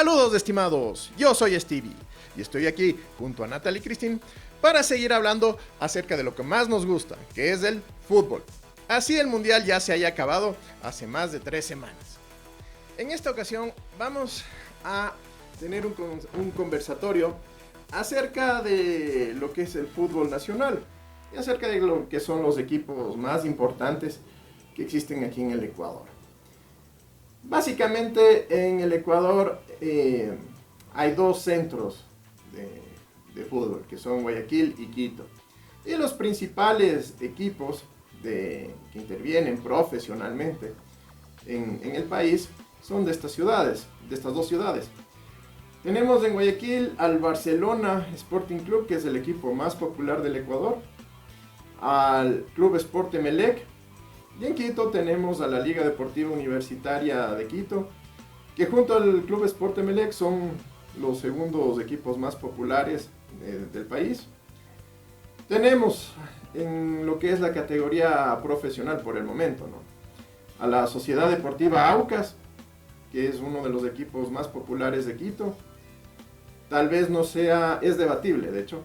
Saludos estimados, yo soy Stevie y estoy aquí junto a Natalie y Christine para seguir hablando acerca de lo que más nos gusta, que es el fútbol. Así el mundial ya se haya acabado hace más de 3 semanas. En esta ocasión vamos a tener un conversatorio acerca de lo que es el fútbol nacional y acerca de lo que son los equipos más importantes que existen aquí en el Ecuador. Básicamente en el Ecuador hay 2 centros de fútbol, que son Guayaquil y Quito. Y los principales equipos que intervienen profesionalmente en el país son de estas ciudades, de estas 2 ciudades. Tenemos en Guayaquil al Barcelona Sporting Club, que es el equipo más popular del Ecuador, al Club Sport Emelec, y en Quito tenemos a la Liga Deportiva Universitaria de Quito, que junto al Club Sport Emelec son los segundos equipos más populares del país. Tenemos en lo que es la categoría profesional por el momento, ¿no?, a la Sociedad Deportiva Aucas, que es uno de los equipos más populares de Quito. Tal vez no sea, es debatible de hecho,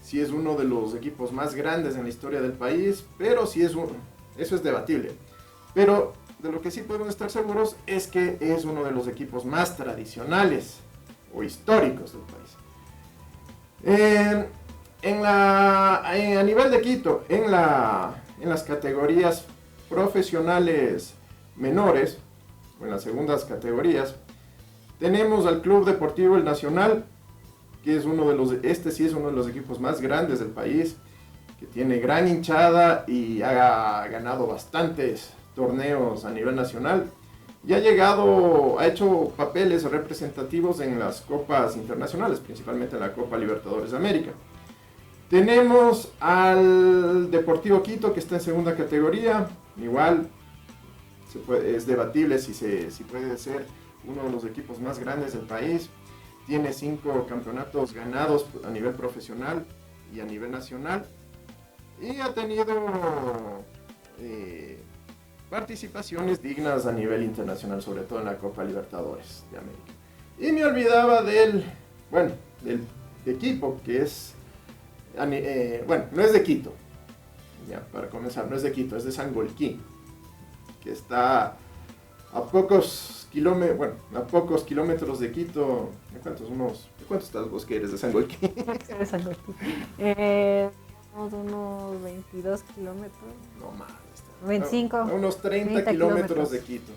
si es uno de los equipos más grandes en la historia del país, pero si es eso es debatible. Pero de lo que sí podemos estar seguros es que es uno de los equipos más tradicionales o históricos del país. A nivel de Quito, en las categorías profesionales menores, o en las segundas categorías, tenemos al Club Deportivo El Nacional, que es sí es uno de los equipos más grandes del país, que tiene gran hinchada y ha ganado bastantes torneos a nivel nacional y ha hecho papeles representativos en las copas internacionales, principalmente en la Copa Libertadores de América. Tenemos al Deportivo Quito, que está en segunda categoría, igual es debatible si puede ser uno de los equipos más grandes del país. Tiene 5 campeonatos ganados a nivel profesional y a nivel nacional, y ha tenido participaciones dignas a nivel internacional, sobre todo en la Copa Libertadores de América. Y me olvidaba del equipo que es, no es de Quito, ya, para comenzar, no es de Quito, es de Sangolquí, que está a pocos kilómetros de Quito. ¿Cuántos estás vos que eres de Sangolquí? De Sangolquí. Unos 22 kilómetros. No más. 25. A unos 30 kilómetros de Quito.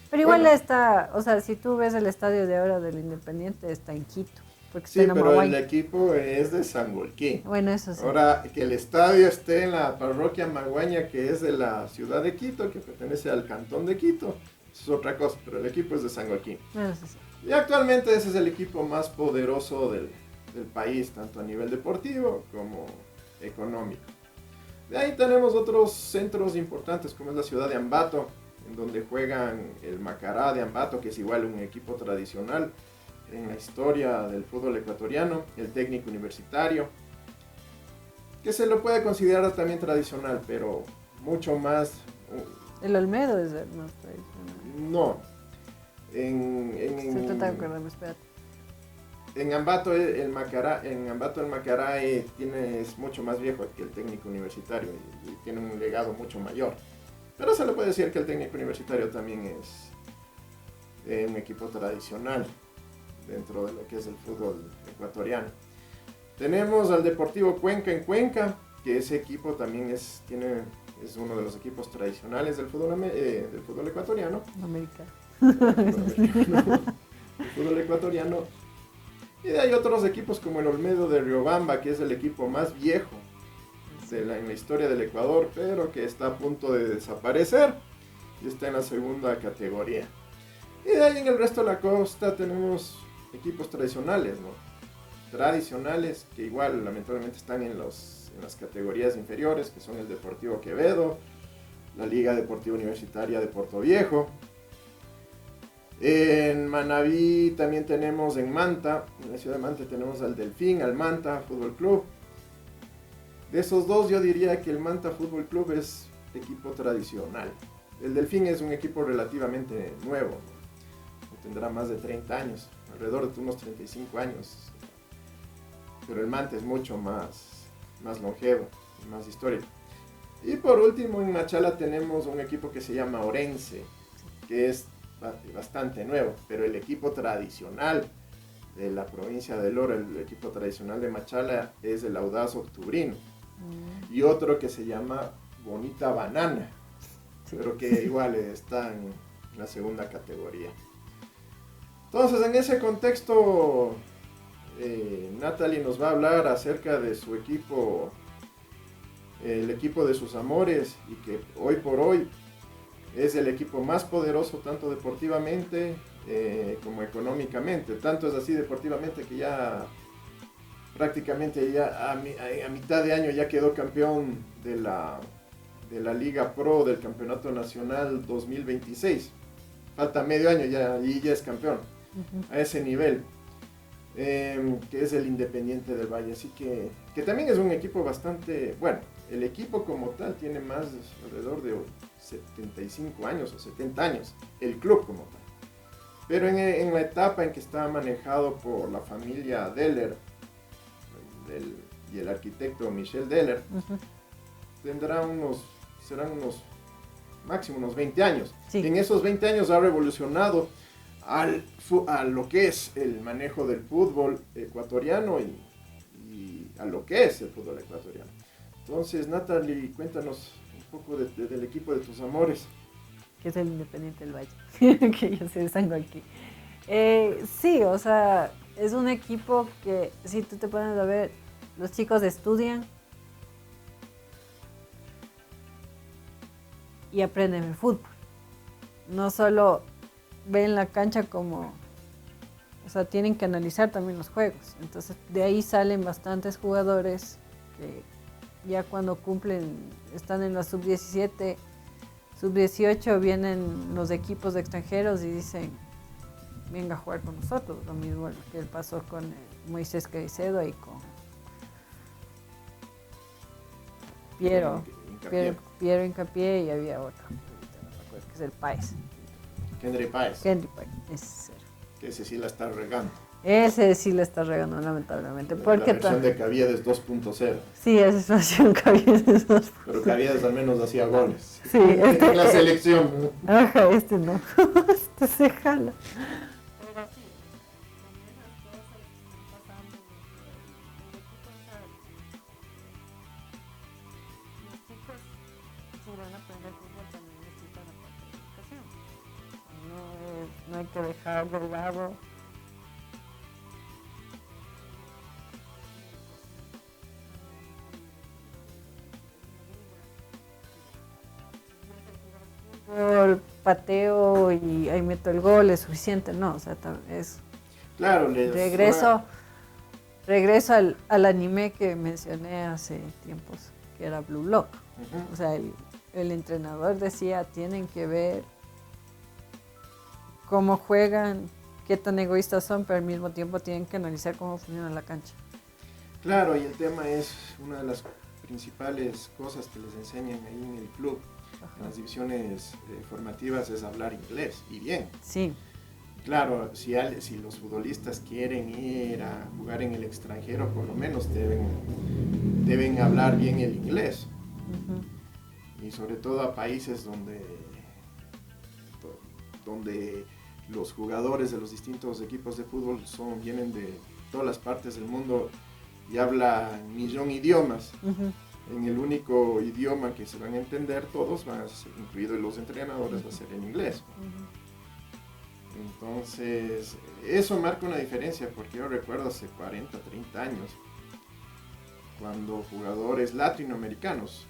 Pero igual está, o sea, si tú ves el estadio de ahora del Independiente, está en Quito. Sí, pero el equipo es de Sangolquí. Bueno, eso sí. Ahora, que el estadio esté en la parroquia Maguaña, que es de la ciudad de Quito, que pertenece al cantón de Quito, eso es otra cosa, pero el equipo es de Sangolquí. Eso sí. Y actualmente ese es el equipo más poderoso del país, tanto a nivel deportivo como económico. De ahí tenemos otros centros importantes, como es la ciudad de Ambato, en donde juegan el Macará de Ambato, que es igual un equipo tradicional en la historia del fútbol ecuatoriano, el Técnico Universitario, que se lo puede considerar también tradicional, pero mucho más... El Olmedo es el más tradicional. No. En Ambato el Macará es mucho más viejo que el Técnico Universitario y tiene un legado mucho mayor. Pero se le puede decir que el Técnico Universitario también es un equipo tradicional dentro de lo que es el fútbol ecuatoriano. Tenemos al Deportivo Cuenca en Cuenca, que ese equipo también es uno de los equipos tradicionales del fútbol ecuatoriano. El fútbol ecuatoriano. Y de ahí otros equipos como el Olmedo de Riobamba, que es el equipo más viejo en la historia del Ecuador, pero que está a punto de desaparecer y está en la segunda categoría. Y de ahí en el resto de la costa tenemos equipos tradicionales, ¿no? Tradicionales que igual lamentablemente están en las categorías inferiores, que son el Deportivo Quevedo, la Liga Deportiva Universitaria de Puerto Viejo. En Manabí también tenemos, en Manta, en la ciudad de Manta tenemos al Delfín, al Manta Fútbol Club. De esos dos yo diría que el Manta Fútbol Club es equipo tradicional. El Delfín es un equipo relativamente nuevo, ¿no? Tendrá más de 30 años, alrededor de unos 35 años, pero el Manta es mucho más longevo, más histórico. Y por último, en Machala tenemos un equipo que se llama Orense, que es bastante nuevo, pero el equipo tradicional de la provincia del Oro, el equipo tradicional de Machala es el Audaz Octubrino. Y otro que se llama Bonita Banana, sí, pero que igual está en la segunda categoría. Entonces, en ese contexto, Natalie nos va a hablar acerca de su equipo, el equipo de sus amores, y que hoy por hoy es el equipo más poderoso tanto deportivamente como económicamente. Tanto es así deportivamente que ya prácticamente ya a mitad de año ya quedó campeón de la Liga Pro del Campeonato Nacional 2026. Falta medio año y ya es campeón a ese nivel, que es el Independiente del Valle. Así que también es un equipo bastante bueno. El equipo como tal tiene más alrededor de 75 años o 70 años, el club como tal. Pero en la etapa en que está manejado por la familia Deller y el arquitecto Michel Deller, serán máximo unos 20 años. Sí. En esos 20 años ha revolucionado a lo que es el manejo del fútbol ecuatoriano y a lo que es el fútbol ecuatoriano. Entonces, Natalie, cuéntanos un poco del equipo de tus amores. Que es el Independiente del Valle, que yo sé, estando aquí. Sí, o sea, es un equipo que, si tú te pones a ver, los chicos estudian y aprenden el fútbol. No solo ven la cancha como, o sea, tienen que analizar también los juegos. Entonces, de ahí salen bastantes jugadores que ya cuando están en la sub-17, sub-18, vienen los equipos extranjeros y dicen, venga a jugar con nosotros. Lo mismo que pasó con Moisés Caicedo y con Piero Hincapié, y había otro, que es el Páez. Kendry Páez. Kendry Páez, ese. Que ese sí la está regando. Ese sí la está regando, lamentablemente. La versión de Caviedes 2.0. Sí, esa es la versión Caviedes 2.0. Pero Caviedes al menos hacía goles. Sí, en la selección. Ajá, no. Este se jala. Pero sí, los chicos, si van a aprender fútbol, también necesitan la parte de educación. No hay que dejar de lado el pateo y ahí meto el gol, es suficiente, no, o sea, es claro, regreso al anime que mencioné hace tiempos, que era Blue Lock. O sea, el entrenador decía, tienen que ver cómo juegan, qué tan egoístas son, pero al mismo tiempo tienen que analizar cómo funciona la cancha. Claro, y el tema es una de las principales cosas que les enseñan ahí en el club. Ajá. En las divisiones formativas es hablar inglés, y bien. Sí. Claro, si los futbolistas quieren ir a jugar en el extranjero, por lo menos deben hablar bien el inglés. Y sobre todo a países donde los jugadores de los distintos equipos de fútbol vienen de todas las partes del mundo y hablan 1.000.000 idiomas. En el único idioma que se van a entender todos, incluidos los entrenadores, va a ser el inglés. Entonces, eso marca una diferencia, porque yo recuerdo hace 40, 30 años, cuando jugadores latinoamericanos,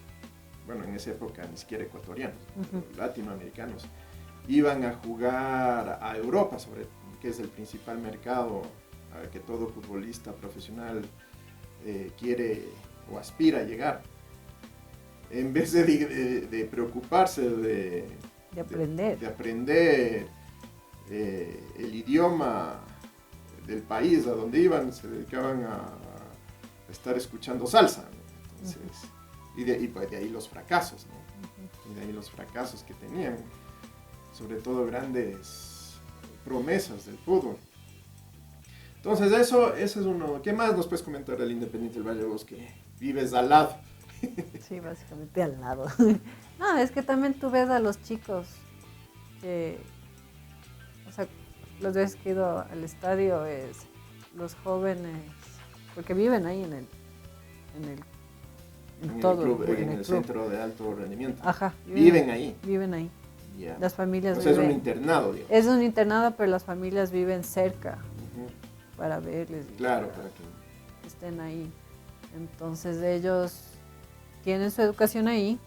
bueno, en esa época ni siquiera ecuatorianos, latinoamericanos, iban a jugar a Europa, que es el principal mercado al que todo futbolista profesional quiere o aspira a llegar. En vez de preocuparse de aprender el idioma del país a donde iban, se dedicaban a estar escuchando salsa, ¿no? Entonces, de ahí los fracasos, ¿no? Y de ahí los fracasos que tenían, sobre todo grandes promesas del fútbol. Entonces eso es uno. ¿Qué más nos puedes comentar del Independiente del Valle de Bosque? Vives al lado. Sí, básicamente al lado. No, es que también tú ves a los chicos que, o sea, las veces que he ido al estadio es los jóvenes, porque viven ahí en el, En todo, el club, en en el el club. centro de alto rendimiento. Ajá, Viven ahí. Viven ahí. Ya. Las familias O sea, es un viven. internado, digamos. Es un internado, pero las familias viven cerca Ujú. para verles y Claro, para para que... que estén ahí. Entonces ellos tienen su educación ahí.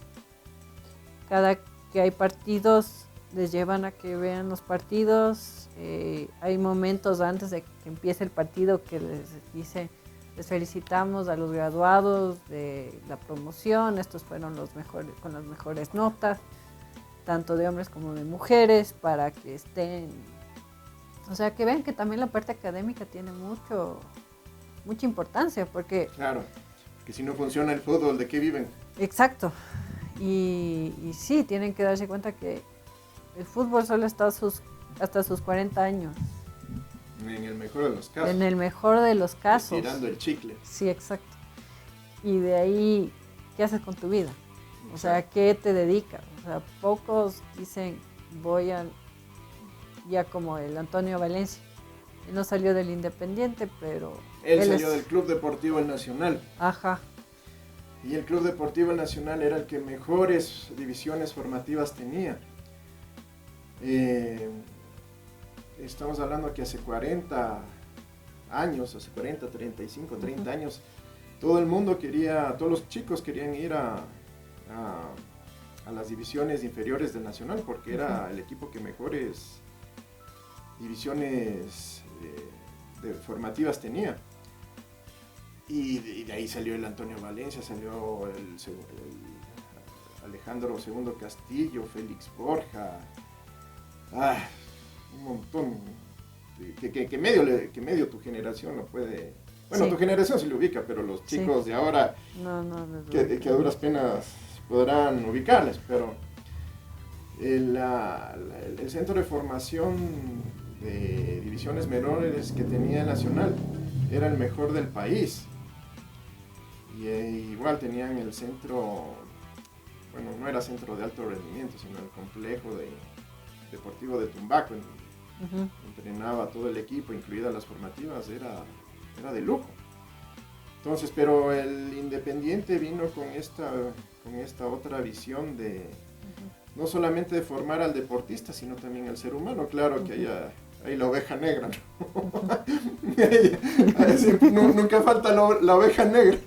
Cada que hay partidos les llevan a que vean los partidos. Hay momentos antes de que empiece el partido que les dice, les felicitamos a los graduados de la promoción, estos fueron los mejores, con las mejores notas, tanto de hombres como de mujeres, para que estén, o sea, que vean que también la parte académica tiene mucha importancia, porque... Claro, que si no funciona el fútbol, ¿de qué viven? Exacto, y sí, tienen que darse cuenta que el fútbol solo está hasta sus 40 años. En el mejor de los casos. En el mejor de los casos. Tirando el chicle. Sí, exacto. Y de ahí, ¿qué haces con tu vida? O sea, ¿a qué te dedicas? O sea, pocos dicen, ya como el Antonio Valencia. Él no salió del Independiente, pero... Él salió del Club Deportivo El Nacional. Ajá. Y el Club Deportivo El Nacional era el que mejores divisiones formativas tenía. Estamos hablando que hace 40 años, hace 40, 35, 30 años, todo el mundo quería, todos los chicos querían ir a las divisiones inferiores del Nacional, porque era el equipo que mejores divisiones formativas tenía. Y de ahí salió el Antonio Valencia, salió el Alejandro II Castillo, Félix Borja, un montón, que medio tu generación no puede, bueno, sí. Tu generación se lo ubica, pero los chicos de ahora, que a duras penas podrán ubicarles, pero el centro de formación de divisiones menores que tenía el Nacional era el mejor del país. Y igual tenían el centro, bueno, no era centro de alto rendimiento, sino el complejo deportivo de Tumbaco. Entrenaba todo el equipo, incluidas las formativas, era de lujo. Entonces, pero el Independiente vino con esta otra visión de no solamente de formar al deportista, sino también al ser humano. Claro que hay la oveja negra, ¿no? Nunca falta la oveja negra.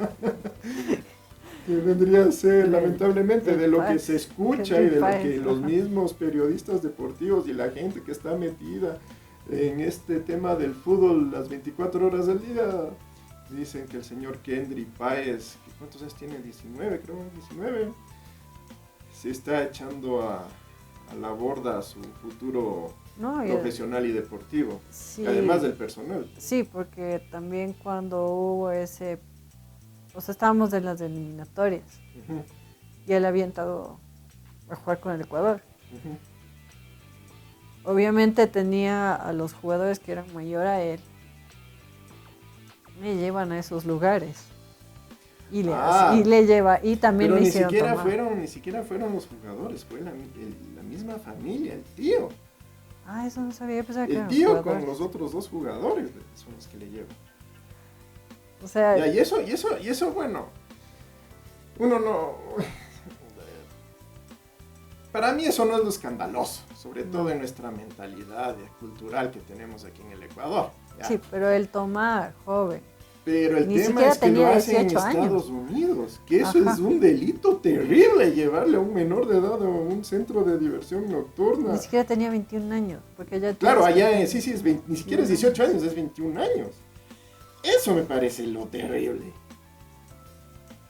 Que vendría a ser, lamentablemente, de lo que se escucha y de lo que los mismos periodistas deportivos y la gente que está metida en este tema del fútbol las 24 horas del día, dicen que el señor Kendry Páez, ¿cuántos años tiene? 19, creo, 19, se está echando a la borda su futuro profesional y deportivo, sí, además del personal. Sí, porque también cuando hubo o sea, estábamos en las eliminatorias y él había entrado a jugar con el Ecuador. Obviamente tenía a los jugadores que eran mayor a él, me llevan a esos lugares y le lleva, y también pero le hicieron tomar. Ni siquiera fueron los jugadores, fue la misma familia, el tío. Eso no sabía, pensaba que el eran tío los con los otros dos jugadores son los que le llevan. O sea, y eso, bueno, uno no... Para mí eso no es lo escandaloso, sobre todo en nuestra mentalidad cultural que tenemos aquí en el Ecuador. ¿Ya? Sí, pero el tomar, joven. Pero el tema es que lo hacen en Estados Unidos, que eso es un delito terrible, llevarle a un menor de edad a un centro de diversión nocturna. Ni siquiera tenía 21 años, porque ya... Claro, allá sí, ni siquiera es 18 años, es 21 años. Eso me parece lo terrible.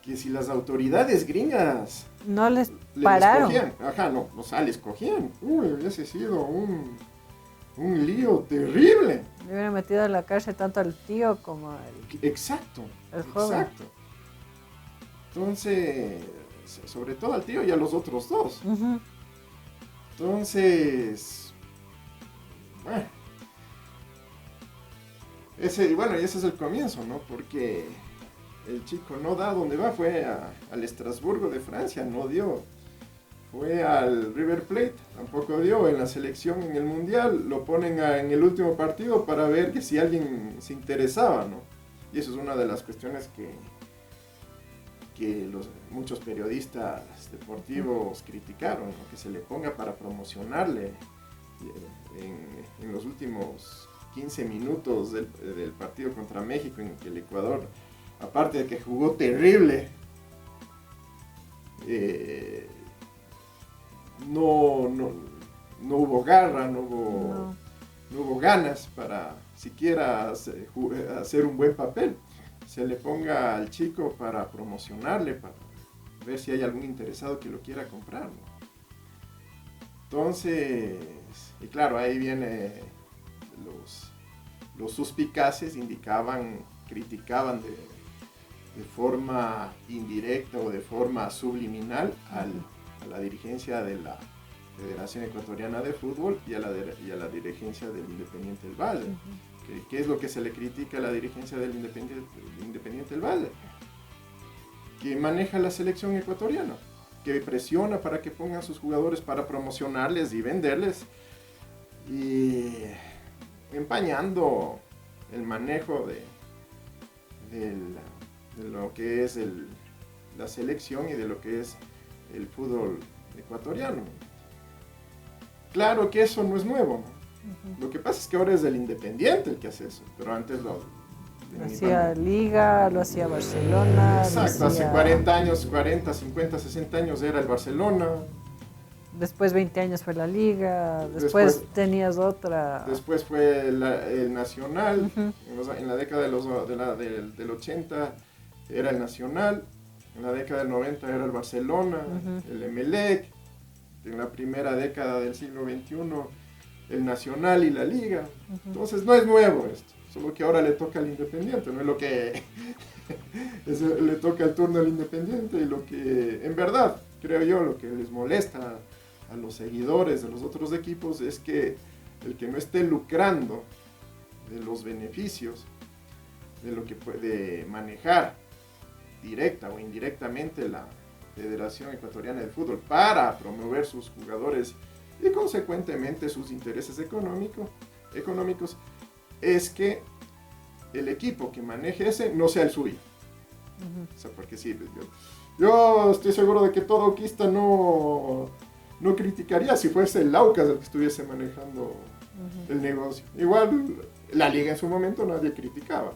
Que si las autoridades gringas... No les pararon. Les cogían, les cogían. Hubiese sido un lío terrible. Le hubieran metido a la cárcel tanto al tío como al... Exacto. Joven. Exacto. Entonces, sobre todo al tío y a los otros dos. Entonces, bueno, Y ese es el comienzo, ¿no? Porque el chico no da donde va, fue al Estrasburgo de Francia, no dio. Fue al River Plate, tampoco dio. En la selección, en el Mundial, lo ponen en el último partido para ver que si alguien se interesaba, ¿no? Y eso es una de las cuestiones que muchos periodistas deportivos criticaron, ¿no? Que se le ponga para promocionarle en los últimos 15 minutos del partido contra México, en que el Ecuador, aparte de que jugó terrible, no hubo garra, no hubo ganas para siquiera hacer un buen papel. Se le ponga al chico para promocionarle, para ver si hay algún interesado que lo quiera comprar, ¿no? Entonces, y claro, ahí viene los suspicaces criticaban de forma indirecta o de forma subliminal a la dirigencia de la Federación Ecuatoriana de Fútbol y a la dirigencia del Independiente del Valle. ¿Qué es lo que se le critica a la dirigencia del Independiente del Valle? Que maneja la selección ecuatoriana, que presiona para que pongan sus jugadores para promocionarles y venderles, y empañando el manejo de lo que es la selección y de lo que es el fútbol ecuatoriano. Claro que eso no es nuevo, ¿no? Lo que pasa es que ahora es el Independiente el que hace eso, pero antes lo hacía Liga, lo hacía Barcelona. Exacto, hace 40 años, 40, 50, 60 años era el Barcelona. Después 20 años fue la Liga, después tenías otra. Después fue el Nacional, en la década del 80 era el Nacional, en la década del 90 era el Barcelona, el Emelec, en la primera década del siglo XXI el Nacional y la Liga. Entonces no es nuevo esto, solo que ahora le toca al Independiente, no es lo que le toca el turno al Independiente, y lo que en verdad creo yo lo que les molesta a los seguidores de los otros equipos es que el que no esté lucrando de los beneficios de lo que puede manejar directa o indirectamente la Federación Ecuatoriana de Fútbol para promover sus jugadores y consecuentemente sus intereses económicos, es que el equipo que maneje ese no sea el suyo. O sea, porque sí, yo estoy seguro de que todo oquista no criticaría si fuese el Aucas el que estuviese manejando el negocio. Igual la Liga en su momento nadie criticaba,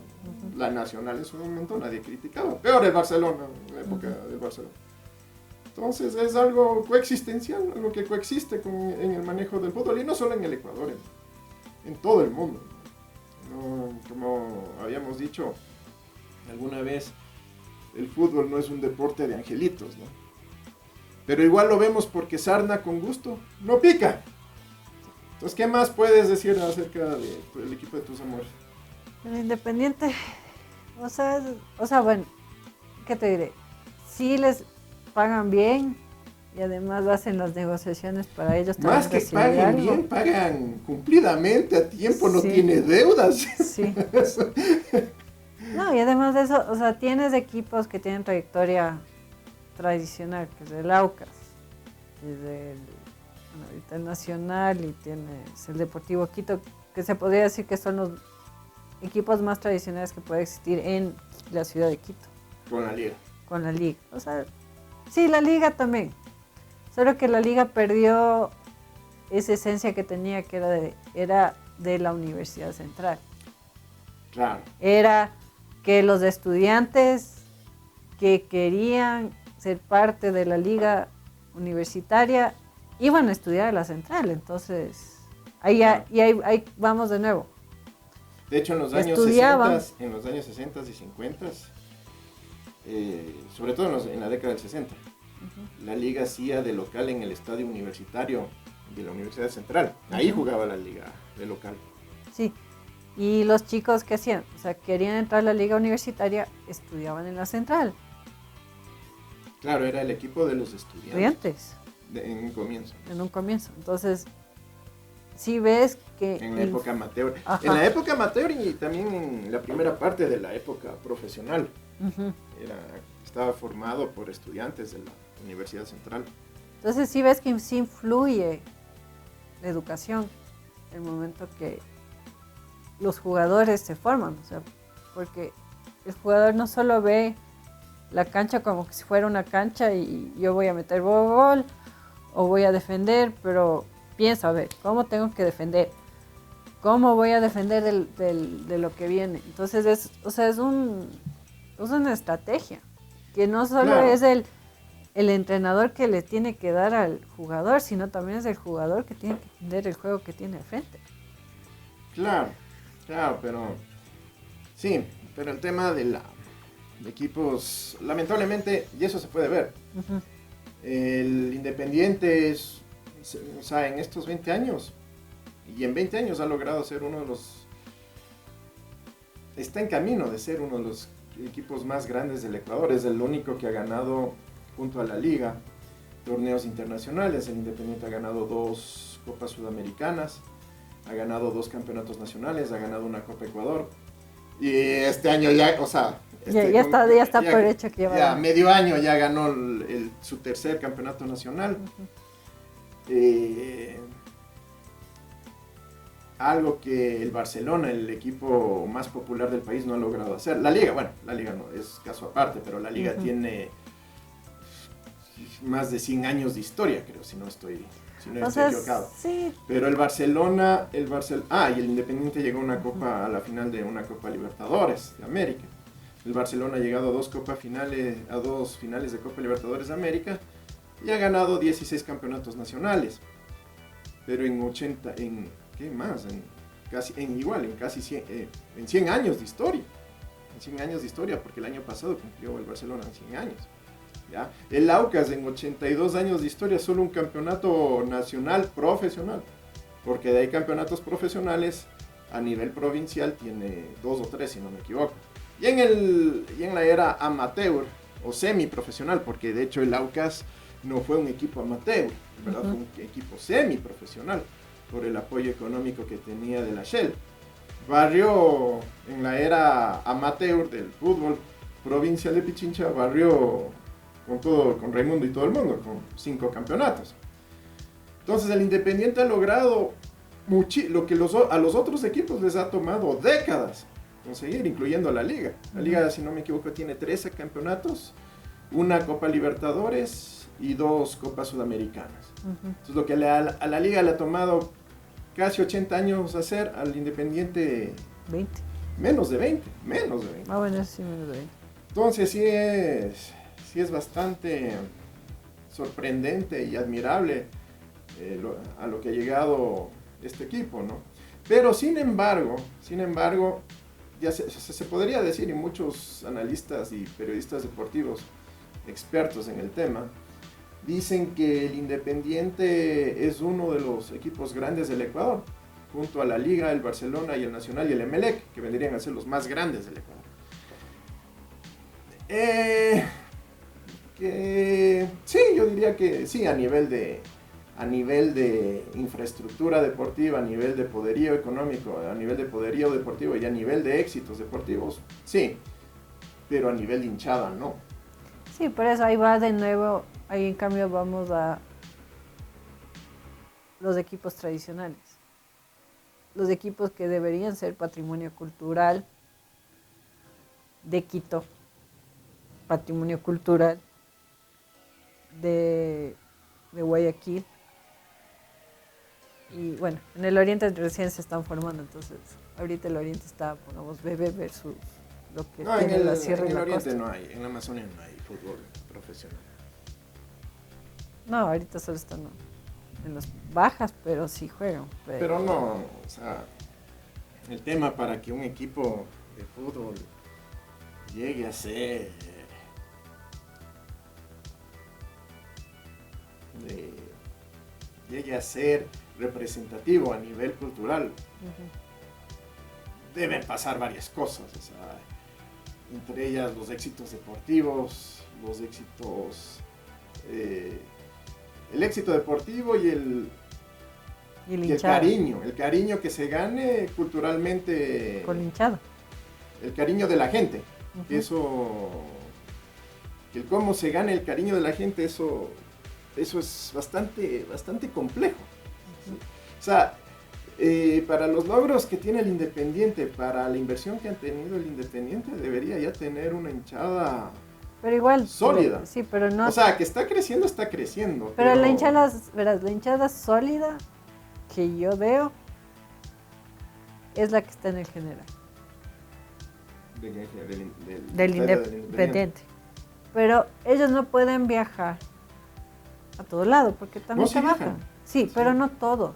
la Nacional en su momento nadie criticaba, peor el Barcelona, en la época del Barcelona. Entonces es algo coexistencial, algo que coexiste en el manejo del fútbol, y no solo en el Ecuador, en todo el mundo. No, como habíamos dicho alguna vez, el fútbol no es un deporte de angelitos, ¿no? Pero igual lo vemos porque sarna con gusto no pica. Entonces, ¿qué más puedes decir acerca del equipo de tus amores? El Independiente, o sea, bueno, ¿qué te diré? Sí les pagan bien y además hacen las negociaciones para ellos también. Más que paguen bien, pagan cumplidamente, a tiempo, no tiene deudas. Sí. No, y además de eso, o sea, tienes equipos que tienen trayectoria tradicional, que es el Aucas, ahorita el Nacional, y tienes el Deportivo Quito, que se podría decir que son los equipos más tradicionales que puede existir en la ciudad de Quito. Con la Liga. O sea, sí, la Liga también. Solo que la Liga perdió esa esencia que tenía, que era de la Universidad Central. Claro. Era que los estudiantes que querían ser parte de la Liga Universitaria iban a estudiar a la Central. Entonces, ahí vamos de nuevo. De hecho, en los años 60 y 50, sobre todo en la década del 60, la Liga hacía de local en el estadio universitario de la Universidad Central. Ahí jugaba la Liga de local. Sí, y los chicos que hacían, o sea, querían entrar a la Liga Universitaria, estudiaban en la Central. Claro, era el equipo de los estudiantes. En un comienzo. ¿No? Entonces, sí ves que... En la época amateur. Ajá. En la época amateur y también en la primera parte de la época profesional. Ujú. Estaba formado por estudiantes de la Universidad Central. Entonces sí ves que sí influye la educación, el momento que los jugadores se forman, o sea, porque el jugador no solo ve la cancha como que si fuera una cancha y yo voy a meter gol o voy a defender, pero piensa, a ver, ¿cómo tengo que defender? ¿Cómo voy a defender de lo que viene? Entonces es una estrategia, que no solo Claro. es el entrenador que le tiene que dar al jugador, sino también es el jugador que tiene que entender el juego que tiene al frente. Claro, pero sí, pero el tema de equipos, lamentablemente, y eso se puede ver, Uh-huh. el Independiente o sea, en estos 20 años, y en 20 años ha logrado ser está en camino de ser uno de los equipos más grandes del Ecuador, es el único que ha ganado, junto a la Liga, torneos internacionales. El Independiente ha ganado 2 Copas Sudamericanas, ha ganado 2 campeonatos nacionales, ha ganado una Copa Ecuador. Y este año ya, o sea... Ya está por hecho que ya medio año ya ganó su tercer campeonato nacional. Uh-huh. Algo que el Barcelona, el equipo más popular del país, no ha logrado hacer. La Liga no es caso aparte, pero la Liga Uh-huh. tiene más de 100 años de historia, creo, si no estoy equivocado. Sí. Pero el Barcelona, y el Independiente llegó a una copa, a la final de una Copa Libertadores de América. El Barcelona ha llegado a 2 finales de Copa Libertadores de América y ha ganado 16 campeonatos nacionales. Pero ¿qué más? En casi 100, en 100 años de historia. En 100 años de historia, porque el año pasado cumplió el Barcelona en 100 años. ¿Ya? El Aucas en 82 años de historia, solo un campeonato nacional profesional, porque de ahí campeonatos profesionales a nivel provincial tiene 2 o 3, si no me equivoco. Y en la era amateur o semiprofesional, porque de hecho el Aucas no fue un equipo amateur, ¿verdad? Uh-huh. Fue un equipo semiprofesional por el apoyo económico que tenía de la Shell. Barrió en la era amateur del fútbol provincial de Pichincha, barrió con Raimundo y todo el mundo, con 5 campeonatos. Entonces el Independiente ha logrado lo que a los otros equipos les ha tomado décadas conseguir, incluyendo la Liga. La Liga, si no me equivoco, tiene 13 campeonatos, una Copa Libertadores y 2 Copas Sudamericanas. Uh-huh. Entonces lo que a la Liga le ha tomado casi 80 años hacer, al Independiente 20. menos de 20. Ah, bueno, sí, menos de 20. Entonces sí es bastante sorprendente y admirable a lo que ha llegado este equipo, ¿no? Pero sin embargo, ya se podría decir, y muchos analistas y periodistas deportivos expertos en el tema dicen que el Independiente es uno de los equipos grandes del Ecuador, junto a la Liga, el Barcelona y el Nacional y el Emelec, que vendrían a ser los más grandes del Ecuador. Sí, yo diría que sí, a nivel de infraestructura deportiva, a nivel de poderío económico, a nivel de poderío deportivo y a nivel de éxitos deportivos, sí, pero a nivel de hinchada no. Sí, por eso ahí va de nuevo, ahí en cambio vamos a los equipos tradicionales, los equipos que deberían ser patrimonio cultural de Quito, patrimonio cultural de Guayaquil. Y bueno, en el Oriente recién se están formando, entonces ahorita el Oriente está, pongamos, BB versus lo que tiene la Sierra y la Oriente costa. no hay, en la Amazonia no hay fútbol profesional. No, ahorita solo están en las bajas, pero sí juegan. Pero no, o sea, el tema para que un equipo de fútbol llegue a ser representativo a nivel cultural, Uh-huh. deben pasar varias cosas, o sea, entre ellas los éxitos deportivos, el éxito deportivo y Y el Y hinchado. el cariño que se gane culturalmente, Con hinchado. el cariño de la gente. Ujú. Eso, que el cómo se gane el cariño de la gente, eso es bastante complejo. ¿Sí? O sea, para los logros que tiene el Independiente, para la inversión que han tenido el Independiente, debería ya tener una hinchada Pero igual. sólida. Sí, pero no. O sea, que está creciendo. Pero la hinchada, verás, la hinchada sólida que yo veo es la que está en el general. Del Independiente. Pero ellos no pueden viajar a todo lado porque también No, sí trabajan. viajan. Sí, Sí. pero no todos.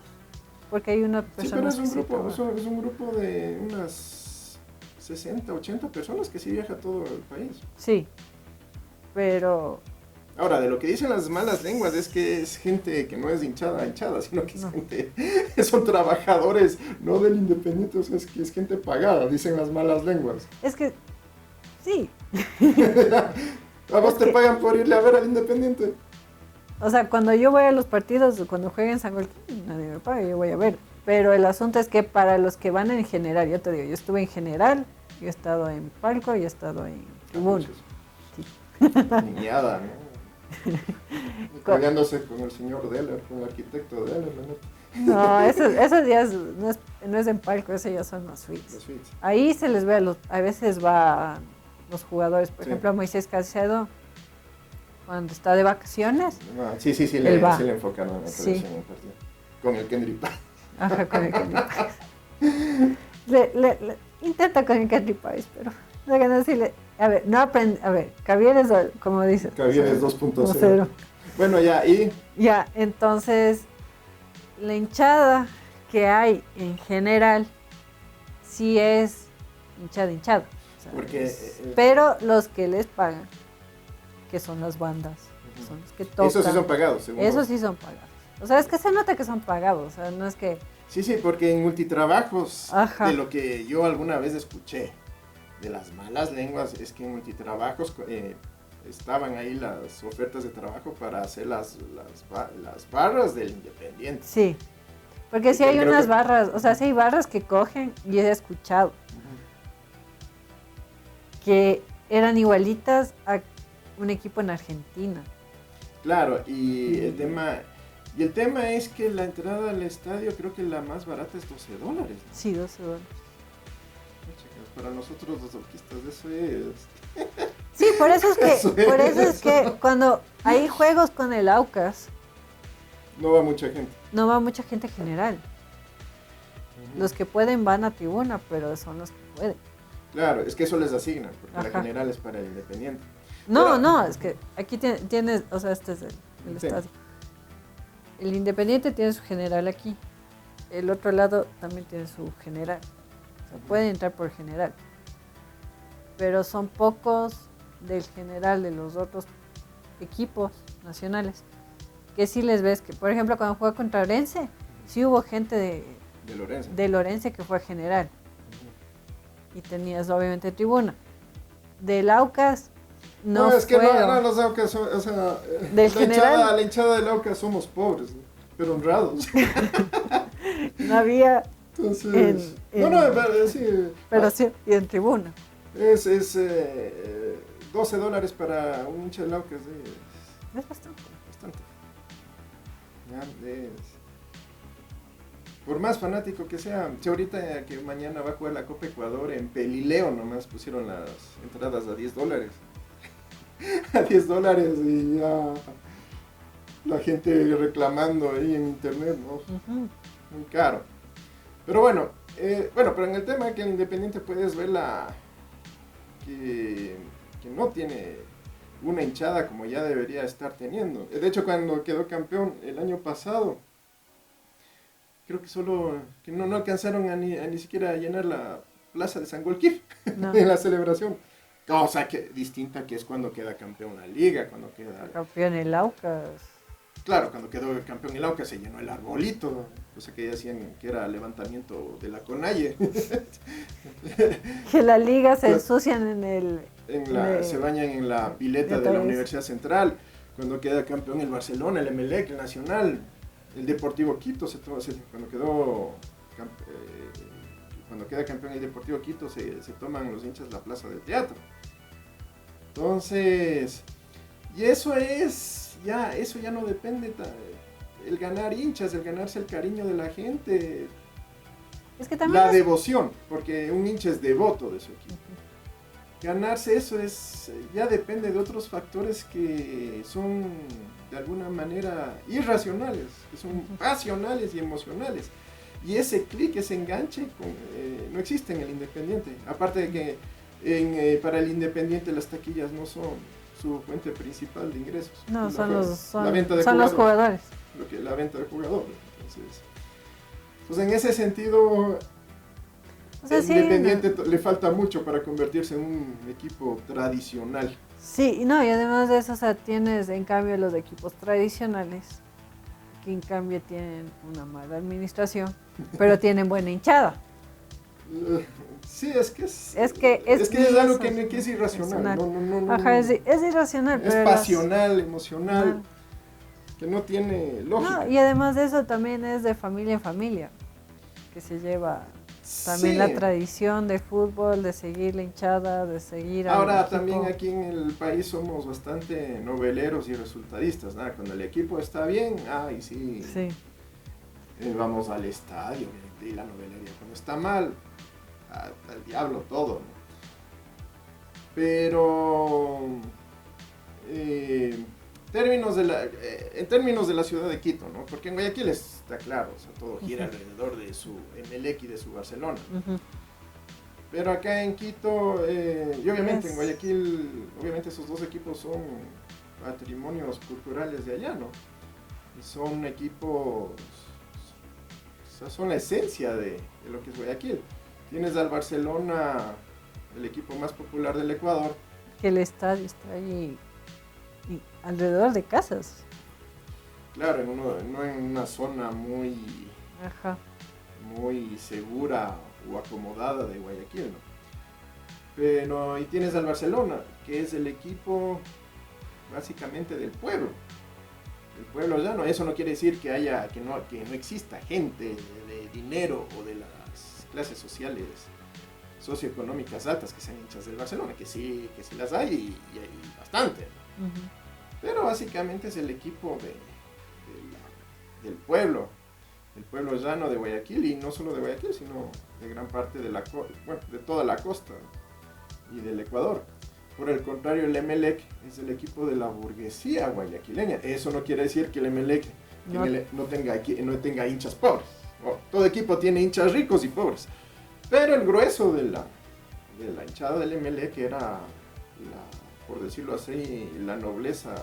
Porque hay una Sí, persona pero es que un sí grupo, trabaja. es un grupo de unas 60, 80 personas que sí viaja a todo el país. Sí, pero Ahora, de lo que dicen las malas lenguas es que es gente que no es hinchada, sino que es No. gente, son trabajadores, no del Independiente, o sea, es que es gente pagada, dicen las malas lenguas. es que sí. ¿A vos Es te que- pagan por irle a ver al Independiente? O sea, cuando yo voy a los partidos, cuando jueguen San Joaquín, nadie me paga, yo voy a ver. Pero el asunto es que para los que van en general, yo te digo, yo estuve en general, yo he estado en palco y he estado en tribuna. Niñada, ¿no? Peleándose con el señor Deller, con el arquitecto Deller, ¿no? No, esos días no es en palco, esos ya son más suites. Los suites. Ahí se les ve, a veces va los jugadores, por Sí. ejemplo a Moisés Caicedo, cuando está de vacaciones, Ah, sí, Él va. sí le enfocaron en la Sí. televisión en el partido. Con el Kendrick Paz. ajá, con el Candy intenta con el Candy Pies, pero no ganas decirle, a ver, no aprende, a ver, Cavieres, como dice. Cavieres 2.0. Bueno, ya, y Ya, entonces, la hinchada que hay en general, sí es hinchada. O sea, Porque, pero los que les pagan, que son las bandas, que son los que tocan. esos sí son pagados, según Esos vos. sí son pagados. O sea, es que se nota que son pagados. O sea, no es que. Sí, porque en multitrabajos, Ajá. de lo que yo alguna vez escuché, de las malas lenguas, es que en multitrabajos estaban ahí las ofertas de trabajo para hacer las barras del Independiente. Sí. Porque sí hay Creo unas que- barras. O sea, sí hay barras que cogen, y he escuchado, que eran igualitas a un equipo en Argentina. Claro, y el tema es que la entrada al estadio creo que la más barata es $12. ¿No? Sí, $12. Chicas, para nosotros los orquistas eso es... Sí, por eso es Eso que, por eso es es. que cuando hay juegos con el Aucas, No va mucha gente. no va mucha gente general. Los que pueden van a tribuna, pero son los que pueden. Claro, es que eso les asignan, porque la Ajá. general es para el Independiente. No, Pero- no, es que aquí tienes, o sea, este es el Sí. estadio. El Independiente tiene su general aquí. El otro lado también tiene su general. O sea, pueden entrar por general. Pero son pocos del general de los otros equipos nacionales. Que sí les ves que, por ejemplo, cuando juega contra Orense, sí hubo gente De Lorenzo. de Orense que fue general. Y tenías obviamente tribuna. Del Aucas no, es que fueron. no, los Aucas son, o sea, Del general. la hinchada del Aucas somos pobres, ¿no? Pero honrados. No había, Entonces, En- pero sí, pero sí, y en tribuna. es $12 para un hincha del Aucas, Es bastante. bastante. Ya, por más fanático que sea, si ahorita que mañana va a jugar la Copa Ecuador en Pelileo nomás pusieron las entradas a $10. A $10 y ya la gente reclamando ahí en internet, ¿no? Ujú. Muy caro. Pero bueno, pero en el tema que el Independiente puedes ver que no tiene una hinchada como ya debería estar teniendo. De hecho, cuando quedó campeón el año pasado, creo que no alcanzaron a ni siquiera llenar la plaza de San Gualquín No, en la celebración. Cosa que distinta que es cuando queda campeón la liga, cuando queda... campeón el Aucas. Claro, cuando quedó campeón el Aucas se llenó el arbolito, cosa que ya decían que era levantamiento de la Conalle. Que la liga se Pues- ensucian en el. Se bañan en la pileta de la Universidad Central. Cuando queda campeón el Barcelona, el Emelec, el Nacional. El Deportivo Quito, cuando queda campeón el Deportivo Quito, se toman los hinchas la Plaza del Teatro. Entonces, y eso ya no depende, el ganar hinchas, el ganarse el cariño de la gente, Es que también la devoción, porque un hincha es devoto de su equipo. Ganarse eso ya depende de otros factores que son de alguna manera irracionales, que son pasionales y emocionales. Y ese clic, ese enganche no existe en el Independiente. Aparte de que para el Independiente las taquillas no son su fuente principal de ingresos. no, son La los jugadores. la venta de jugadores. Entonces, pues en ese sentido, O sea, el sí, Independiente le falta mucho para convertirse en un equipo tradicional. sí, no, y además de eso, o sea, tienes en cambio los equipos tradicionales, que en cambio tienen una mala administración, pero tienen buena hinchada. Sí, es que es algo que es irracional. No, Ajá, es irracional, es pero pasional, emocional, que no tiene lógica. no, y además de eso también es de familia en familia, que se lleva también Sí. la tradición de fútbol, de seguir la hinchada, de seguir al Ahora equipo. también aquí en el país somos bastante noveleros y resultadistas, ¿no? Cuando el equipo está bien, ay sí, Sí. vamos al estadio y la novelería. Cuando está mal, al diablo todo, ¿no? Pero en términos de la ciudad de Quito, ¿no? Porque en Guayaquil está claro, o sea, todo gira alrededor de su Emelec y de su Barcelona. Ujú. Pero acá en Quito, y obviamente en Guayaquil, obviamente esos dos equipos son patrimonios culturales de allá, ¿no? Y son equipos, o sea, son la esencia de lo que es Guayaquil. Tienes al Barcelona, el equipo más popular del Ecuador. Que el estadio está ahí y alrededor de casas. Claro, no en una zona muy, Ajá. muy segura o acomodada de Guayaquil, ¿no? Pero y tienes al Barcelona, que es el equipo básicamente del pueblo. El pueblo llano. Eso no quiere decir que no exista gente de dinero o de las clases sociales socioeconómicas altas que sean hinchas del Barcelona, que sí las hay y hay bastante. Ujú. Pero básicamente es el equipo del pueblo, el pueblo llano de Guayaquil, y no solo de Guayaquil, sino de gran parte de de toda la costa y del Ecuador. Por el contrario, el Emelec es el equipo de la burguesía guayaquileña. Eso no quiere decir que el Emelec no tenga hinchas pobres. Todo equipo tiene hinchas ricos y pobres. Pero el grueso de la hinchada del Emelec era, por decirlo así, la nobleza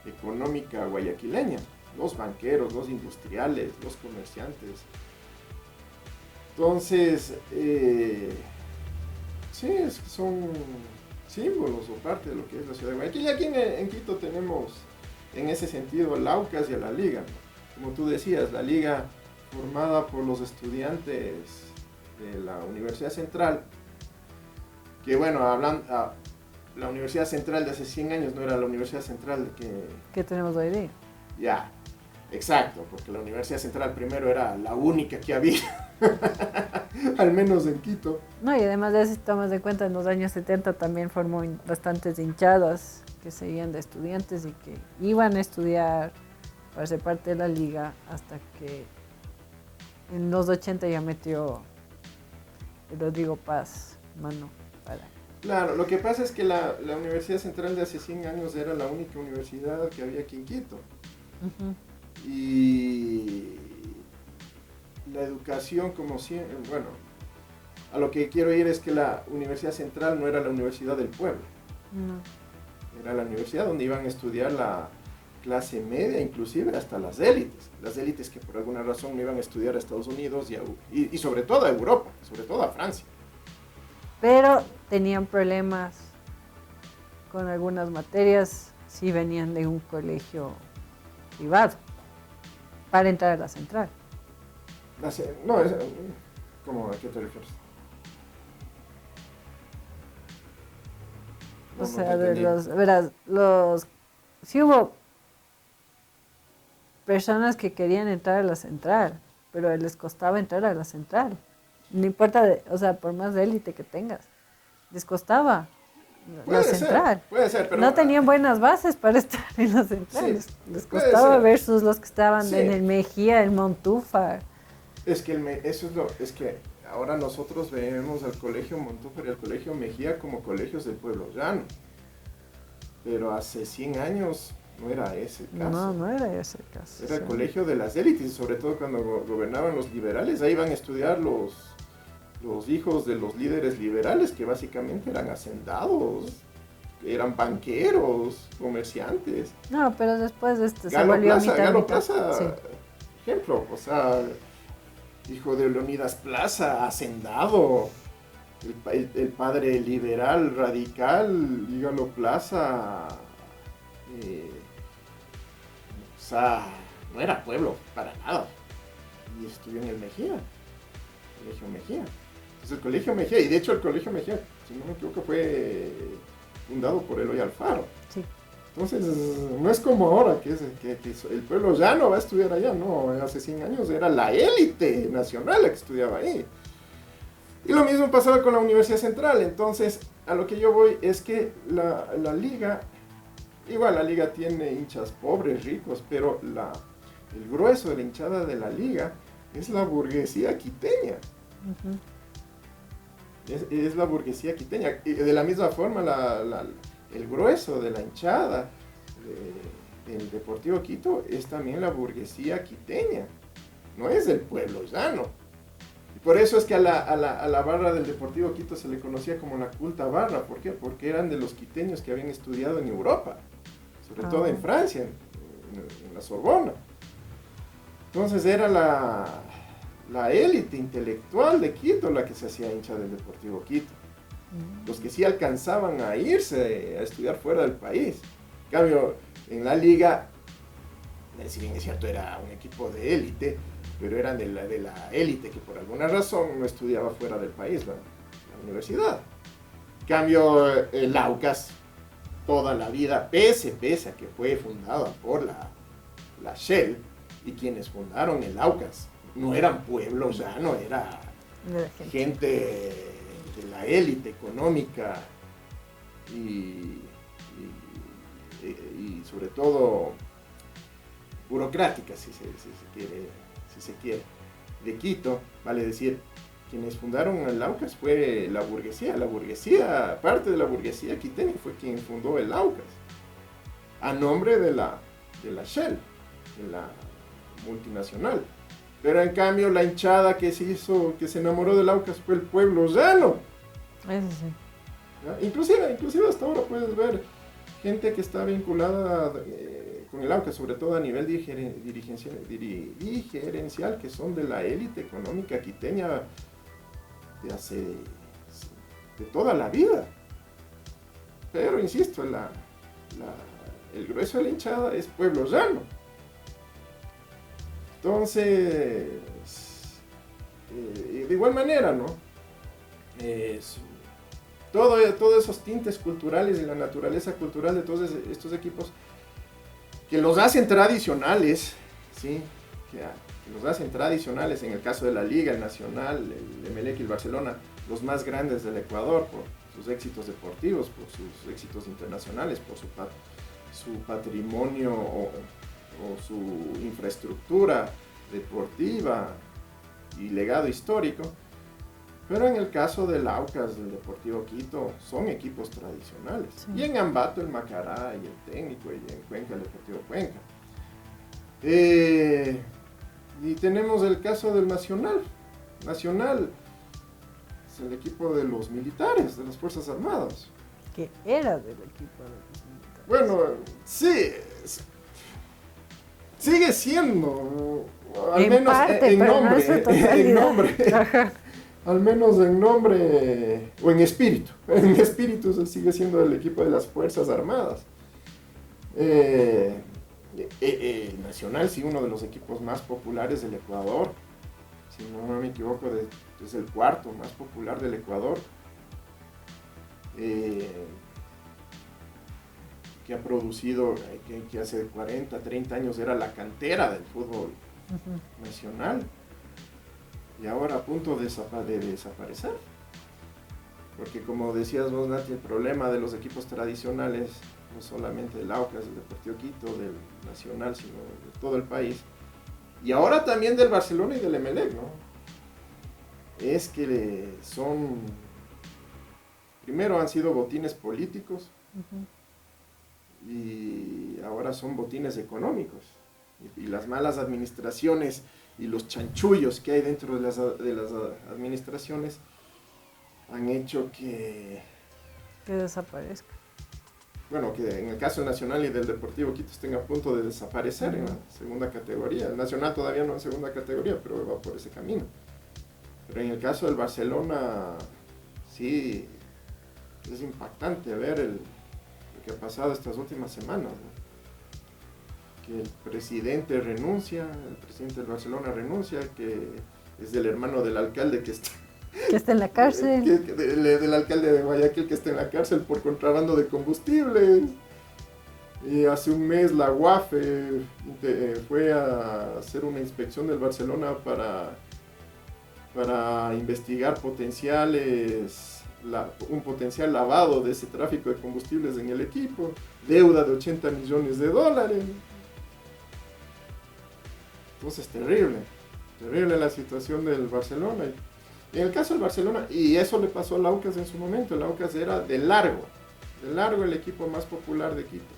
económica guayaquileña. Los banqueros, los industriales, los comerciantes. Entonces, sí, son símbolos o parte de lo que es la ciudad de Guayaquil. Y aquí en Quito tenemos, en ese sentido, al Aucas y a la Liga. Como tú decías, la Liga formada por los estudiantes de la Universidad Central, que bueno, la Universidad Central de hace 100 años no era la Universidad Central ¿Qué tenemos hoy día? Ya, exacto, porque la Universidad Central primero era la única que había, al menos en Quito. No, y además de eso, si tomas de cuenta, en los años 70 también formó bastantes hinchadas que seguían de estudiantes y que iban a estudiar para ser parte de la liga hasta que en los 80 ya metió Rodrigo Paz mano para... Claro, lo que pasa es que la Universidad Central de hace 100 años era la única universidad que había aquí en Quito. Uh-huh. Y la educación, como siempre, bueno, a lo que quiero ir es que la Universidad Central no era la universidad del pueblo. No. Era la universidad donde iban a estudiar la clase media, inclusive hasta las élites que por alguna razón no iban a estudiar a Estados Unidos y sobre todo a Europa, sobre todo a Francia. Pero tenían problemas con algunas materias si venían de un colegio privado para entrar a la central. No, ¿cómo, a qué te refieres? O sea, de verás, sí hubo personas que querían entrar a la central, pero les costaba entrar a la central. No importa, o sea, por más de élite que tengas, les costaba la central. Puede ser, pero... No tenían buenas bases para estar en la central. Sí, les puede costaba ser. versus los que estaban Sí. en el Mejía, el Montúfar. Es que es que ahora nosotros vemos al Colegio Montúfar y al Colegio Mejía como colegios del pueblo llano. Pero hace 100 años no era ese el caso. No era ese el caso. Era el colegio de las élites, sobre todo cuando gobernaban los liberales. Ahí iban a estudiar los hijos de los líderes liberales, que básicamente eran hacendados, eran banqueros, comerciantes. No, pero después se Galo volvió Plaza, mitad, Galo mitad. Plaza, Sí. ejemplo, o sea, hijo de Leonidas Plaza, hacendado, el padre liberal, radical, Galo Plaza, o sea, no era pueblo para nada. Y estudió en el Mejía, Colegio Mejía. Entonces el Colegio Mejía, y de hecho el Colegio Mejía, si no me equivoco, fue fundado por Eloy Alfaro. Sí. Entonces, no es como ahora, que el pueblo llano va a estudiar allá, no, hace 100 años era la élite nacional la que estudiaba ahí. Y lo mismo pasaba con la Universidad Central. Entonces, a lo que yo voy es que la liga, igual la liga tiene hinchas pobres, ricos, pero el grueso de la hinchada de la liga es la burguesía quiteña. Uh-huh. Es la burguesía quiteña. Y de la misma forma, el grueso de la hinchada del Deportivo Quito es también la burguesía quiteña. No es del pueblo llano. Y por eso es que a la barra del Deportivo Quito se le conocía como la culta barra. ¿Por qué? Porque eran de los quiteños que habían estudiado en Europa. Sobre todo en Francia, en la Sorbona. Entonces era la élite intelectual de Quito la que se hacía hincha del Deportivo Quito. Los que sí alcanzaban a irse a estudiar fuera del país. En cambio, en la liga, si bien es cierto, era un equipo de élite, pero eran de la élite que por alguna razón no estudiaba fuera del país, la universidad. En cambio, el Aucas, toda la vida, pese a que fue fundada por la Shell, y quienes fundaron el Aucas no eran pueblos, ya no era gente de la élite económica y sobre todo burocrática, si se quiere, de Quito, vale decir, quienes fundaron el Aucas fue la burguesía, parte de la burguesía quiteña fue quien fundó el Aucas, a nombre de la Shell, de la multinacional. Pero en cambio la hinchada que se enamoró del Aucas fue el pueblo llano. Eso sí. ¿Ya? Inclusive hasta ahora puedes ver gente que está vinculada con el Aucas, sobre todo a nivel dirigencial, que son de la élite económica quiteña de toda la vida. Pero insisto, el grueso de la hinchada es pueblo llano. Entonces, de igual manera, ¿no? Todos esos tintes culturales y la naturaleza cultural de todos estos equipos que los hacen tradicionales, ¿sí? Que los hacen tradicionales, en el caso de la Liga, el Nacional, el Emelec y el Barcelona, los más grandes del Ecuador por sus éxitos deportivos, por sus éxitos internacionales, por su patrimonio o su infraestructura deportiva y legado histórico. Pero en el caso del Aucas, del Deportivo Quito, son equipos tradicionales. Sí. Y en Ambato el Macará y el Técnico, y en Cuenca el Deportivo Cuenca. Y tenemos el caso del Nacional. Nacional es el equipo de los militares, de las Fuerzas Armadas. Que era del equipo de los militares. Bueno, sí. Sigue siendo, al menos parte, en nombre. Al menos en nombre o en espíritu. En espíritu se sigue siendo el equipo de las Fuerzas Armadas. El Nacional, sí, uno de los equipos más populares del Ecuador. Si no me equivoco, es el cuarto más popular del Ecuador. que ha producido, que hace 40, 30 años era la cantera del fútbol nacional, y ahora a punto de desaparecer. Porque como decías vos, Nati, el problema de los equipos tradicionales, no solamente del Aucas, del Deportivo Quito, del Nacional, sino de todo el país, y ahora también del Barcelona y del Emelec, ¿no? Es que primero han sido botines políticos, y ahora son botines económicos. Y las malas administraciones y los chanchullos que hay dentro de las administraciones han hecho que desaparezca. Bueno, que en el caso del Nacional y del Deportivo Quito estén a punto de desaparecer en la segunda categoría. El Nacional todavía no en segunda categoría, pero va por ese camino. Pero en el caso del Barcelona, sí, es impactante ver lo que ha pasado estas últimas semanas, ¿no? Que el presidente del Barcelona renuncia, que es del hermano del alcalde que está en la cárcel. Del alcalde de Guayaquil que está en la cárcel por contrabando de combustibles. Y hace un mes la UAFE fue a hacer una inspección del Barcelona para investigar un potencial lavado de ese tráfico de combustibles en el equipo, deuda de $80 millones. Entonces, terrible la situación del Barcelona. En el caso del Barcelona, y eso le pasó al Aucas en su momento, el Aucas era de largo el equipo más popular de Quito.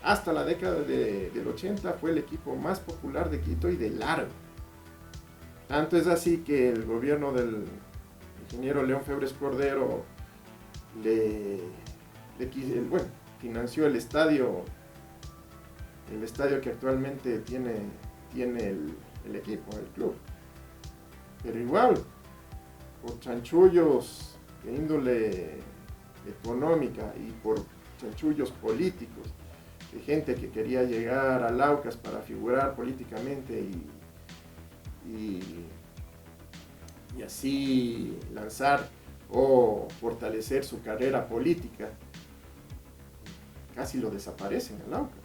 Hasta la década del 80 fue el equipo más popular de Quito y de largo. Tanto es así que el gobierno del ingeniero León Febres Cordero financió el estadio que actualmente tiene el equipo, el club. Pero igual, por chanchullos de índole económica y por chanchullos políticos, de gente que quería llegar al Aucas para figurar políticamente y así lanzar o fortalecer su carrera política, casi lo desaparecen al Aucas.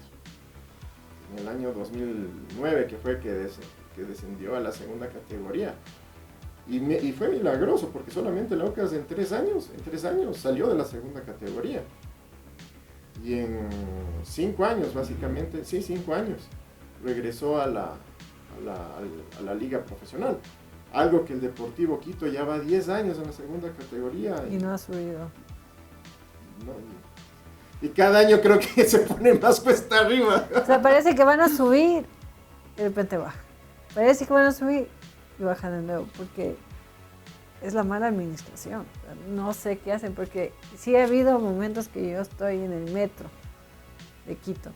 En el año 2009, que fue que descendió a la segunda categoría. Y fue milagroso, porque solamente el Aucas en 3 años salió de la segunda categoría. Y en 5 años, básicamente, 5 años, regresó a la liga profesional. Algo que el Deportivo Quito ya va 10 años en la segunda categoría. Y no ha subido. Y cada año creo que se pone más cuesta arriba. O sea, parece que van a subir y de repente baja. Parece que van a subir y bajan de nuevo, porque es la mala administración. No sé qué hacen, porque sí ha habido momentos que yo estoy en el metro de Quito,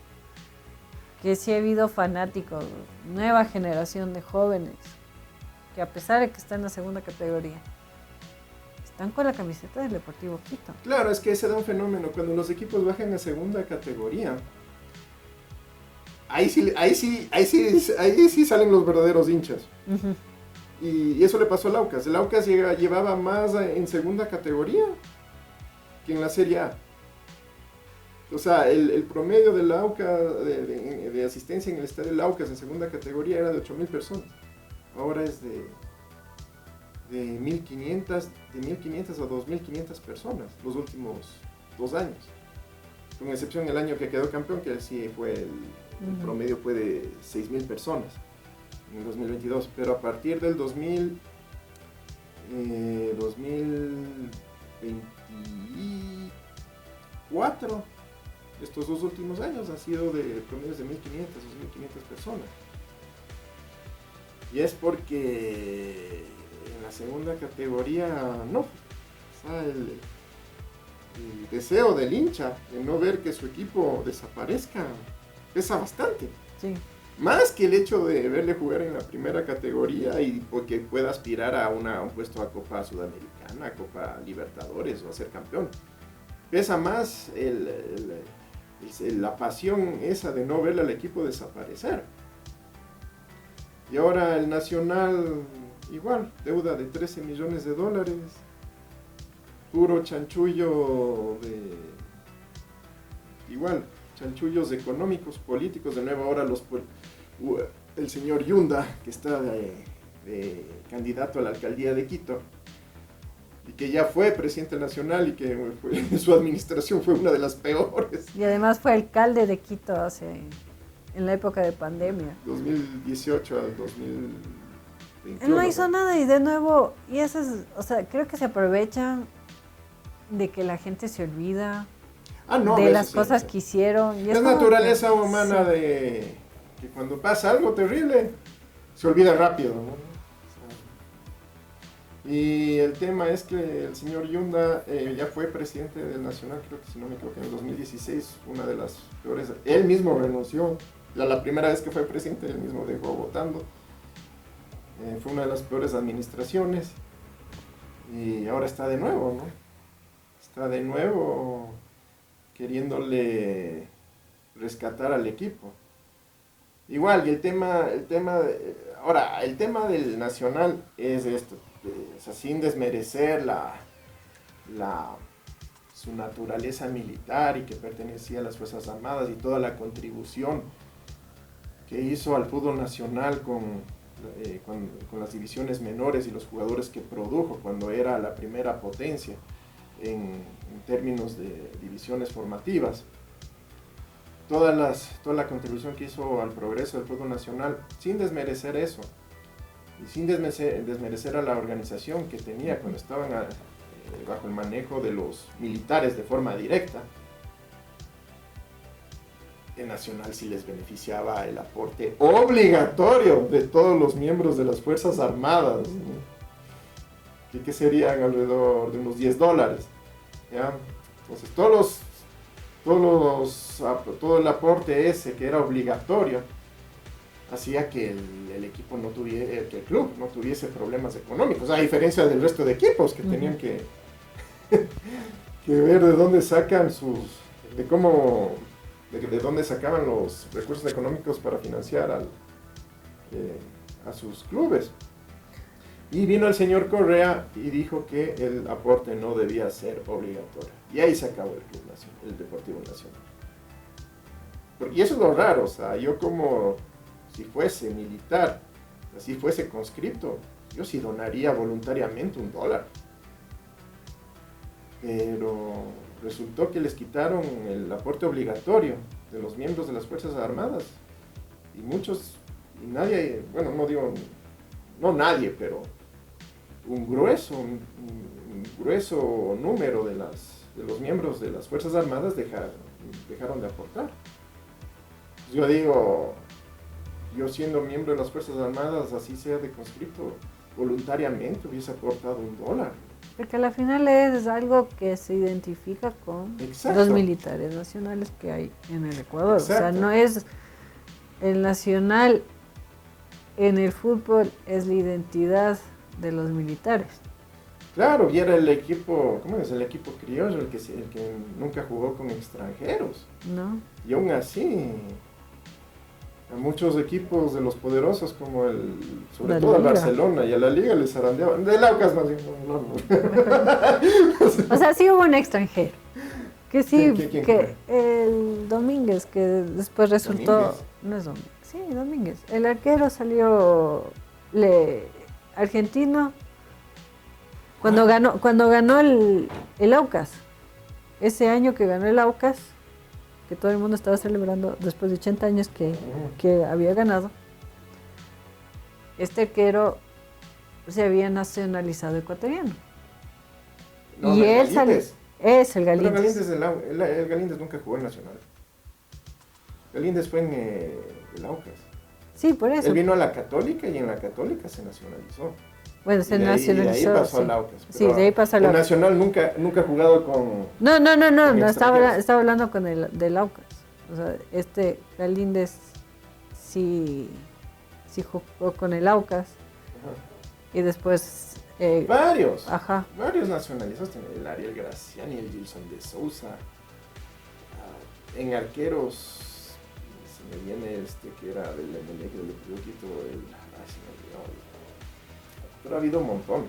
que sí ha habido fanáticos, nueva generación de jóvenes, que a pesar de que están en la segunda categoría, están con la camiseta del Deportivo Quito. Claro, es que se da un fenómeno. Cuando los equipos bajan a segunda categoría, ahí sí salen los verdaderos hinchas. Uh-huh. Y eso le pasó al Aucas. El Aucas llevaba más en segunda categoría que en la Serie A. O sea, el promedio del Aucas, de asistencia en el estadio del Aucas en segunda categoría era de 8,000 personas. Ahora es de 1,500 a 2,500 personas los últimos 2 años. Con excepción del año que quedó campeón, que sí fue el promedio fue de 6,000 personas en el 2022. Pero a partir del 2024, estos 2 últimos años han sido de promedios de 1,500 a 2,500 personas. Y es porque en la segunda categoría no. O sea, el deseo del hincha de no ver que su equipo desaparezca pesa bastante. Sí. Más que el hecho de verle jugar en la primera categoría y porque pueda aspirar a un puesto a Copa Sudamericana, a Copa Libertadores o a ser campeón. Pesa más la pasión esa de no verle al equipo desaparecer. Y ahora el Nacional, igual, deuda de $13 millones, puro chanchullo igual, chanchullos económicos, políticos. De nuevo ahora el señor Yunda, que está de candidato a la alcaldía de Quito, y que ya fue presidente nacional y que su administración fue una de las peores. Y además fue alcalde de Quito en la época de pandemia. 2018 al 2021. Él no hizo nada y de nuevo, y eso es, o sea, creo que se aprovechan de que la gente se olvida de las cosas que hicieron. Y es naturaleza humana de que cuando pasa algo terrible, se olvida rápido, ¿no? Y el tema es que el señor Yunda ya fue presidente del Nacional, creo que si no me equivoco, en el 2016, una de las peores. Él mismo renunció. La primera vez que fue presidente, él mismo dejó votando. Fue una de las peores administraciones. Y ahora está de nuevo, ¿no? Está de nuevo queriéndole rescatar al equipo. Igual, y el tema del Nacional es esto. O sea, sin desmerecer su naturaleza militar y que pertenecía a las Fuerzas Armadas y toda la contribución que hizo al fútbol nacional con las divisiones menores y los jugadores que produjo cuando era la primera potencia en términos de divisiones formativas. Toda la contribución que hizo al progreso del fútbol nacional, sin desmerecer eso. Y sin desmerecer a la organización que tenía cuando estaban bajo el manejo de los militares de forma directa, el Nacional sí les beneficiaba el aporte obligatorio de todos los miembros de las Fuerzas Armadas, ¿no? que serían alrededor de unos $10, ¿ya? Entonces todo el aporte ese que era obligatorio hacía que el equipo no tuviera, que el club no tuviese problemas económicos, a diferencia del resto de equipos que tenían que ver de dónde sacan de dónde sacaban los recursos económicos para financiar a sus clubes. Y vino el señor Correa y dijo que el aporte no debía ser obligatorio. Y ahí se acabó el Deportivo Nacional. Y eso es lo raro, o sea, yo como si fuese militar, si fuese conscripto, yo sí donaría voluntariamente $1. Pero resultó que les quitaron el aporte obligatorio de los miembros de las Fuerzas Armadas. Y nadie, bueno, no digo, no nadie, pero un grueso número de los miembros de las Fuerzas Armadas dejaron de aportar. Yo digo, yo siendo miembro de las Fuerzas Armadas, así sea de conscripto, voluntariamente hubiese aportado $1. Porque al final es algo que se identifica con los militares nacionales que hay en el Ecuador. Exacto. O sea, no es el nacional en el fútbol, es la identidad de los militares. Claro, y era el equipo, ¿cómo es? El equipo criollo, el que nunca jugó con extranjeros. No. Y aún así, a muchos equipos de los poderosos, como sobre todo a Barcelona y a la Liga, les zarandeaban. Del Aucas más bien. O sea, sí hubo un extranjero. Que sí, ¿Quién que el Domínguez, que después resultó... ¿Domínguez? No es Domínguez. Sí, Domínguez. El arquero salió argentino cuando ganó el Aucas. Ese año que ganó el Aucas, que todo el mundo estaba celebrando después de 80 años que había ganado, este arquero se había nacionalizado ecuatoriano. No, y él salió... Es el Galíndez. El Galíndez nunca jugó en Nacional. Galíndez fue en el Aucas. Sí, por eso. Él vino a la Católica y en la Católica se nacionalizó. Bueno, se nacionalizó. Y de ahí pasó al Aucas. Sí, de ahí pasó al Aucas. El Nacional nunca ha jugado con... No, estaba hablando con del Aucas. O sea, Galíndez sí jugó con el Aucas. Ajá. Y después... varios ajá. Varios nacionalizados. El Ariel Graciani, el Gilson de Sousa. En arqueros... Se me viene que era del Emelec, del Quito, pero ha habido un montón.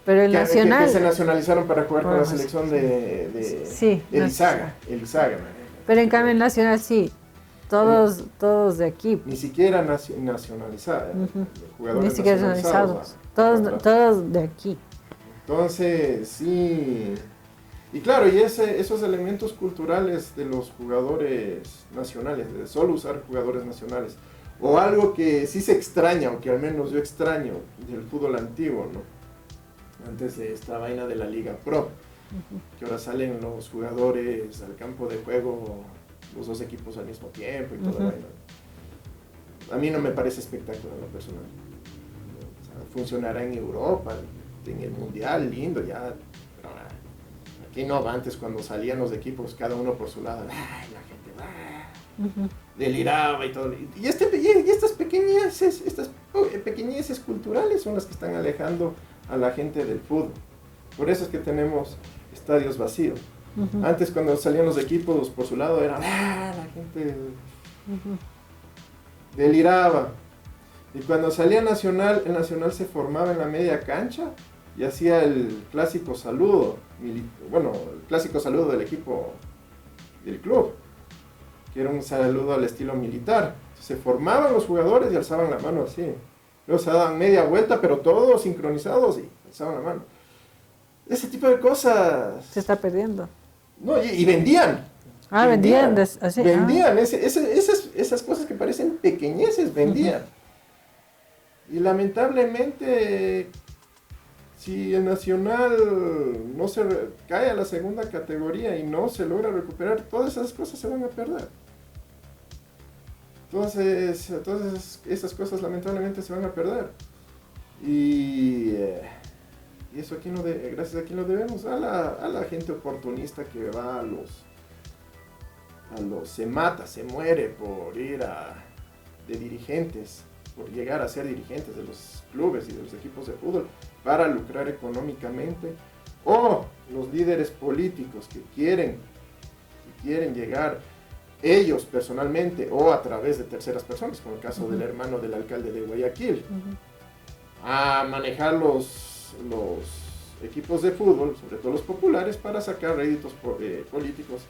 Pero el Nacional... Que se nacionalizaron para jugar con la Bueno, selección sí, Elizaga. Elizaga, pero en cambio el Nacional sí, todos de aquí. ni siquiera nacionalizada, jugadores Ni siquiera nacionalizados. todos de aquí. Entonces, sí. Y claro, y esos elementos culturales de los jugadores nacionales, de solo usar jugadores nacionales, o algo que sí se extraña, o que al menos yo extraño del fútbol antiguo, ¿no? Antes de esta vaina de la Liga Pro, que ahora salen los jugadores al campo de juego, los dos equipos al mismo tiempo y toda la vaina. A mí no me parece espectacular en lo personal. O sea, funcionará en Europa, en el Mundial, lindo, ya. Pero aquí no, antes cuando salían los equipos, cada uno por su lado, ¡ay, la gente deliraba y todo! Y estas pequeñeces culturales son las que están alejando a la gente del fútbol. Por eso es que tenemos estadios vacíos. Antes cuando salían los equipos por su lado era la gente deliraba. Y cuando salía Nacional, el Nacional se formaba en la media cancha y hacía el clásico saludo, el clásico saludo del equipo del club, que era un saludo al estilo militar. Se formaban los jugadores y alzaban la mano así. Luego se daban media vuelta, pero todos sincronizados y alzaban la mano. Ese tipo de cosas... Se está perdiendo. No, y vendían. Vendían. Así, vendían. Esas cosas que parecen pequeñeces, vendían. Y lamentablemente, si el Nacional no cae a la segunda categoría y no se logra recuperar, todas esas cosas se van a perder. Entonces esas cosas lamentablemente se van a perder. Y eso gracias a quién lo debemos, a la gente oportunista que va se mata, se muere por ir de dirigentes, por llegar a ser dirigentes de los clubes y de los equipos de fútbol para lucrar económicamente, o los líderes políticos que quieren llegar ellos personalmente o a través de terceras personas, como el caso del hermano del alcalde de Guayaquil, a manejar los equipos de fútbol, sobre todo los populares, para sacar réditos políticos.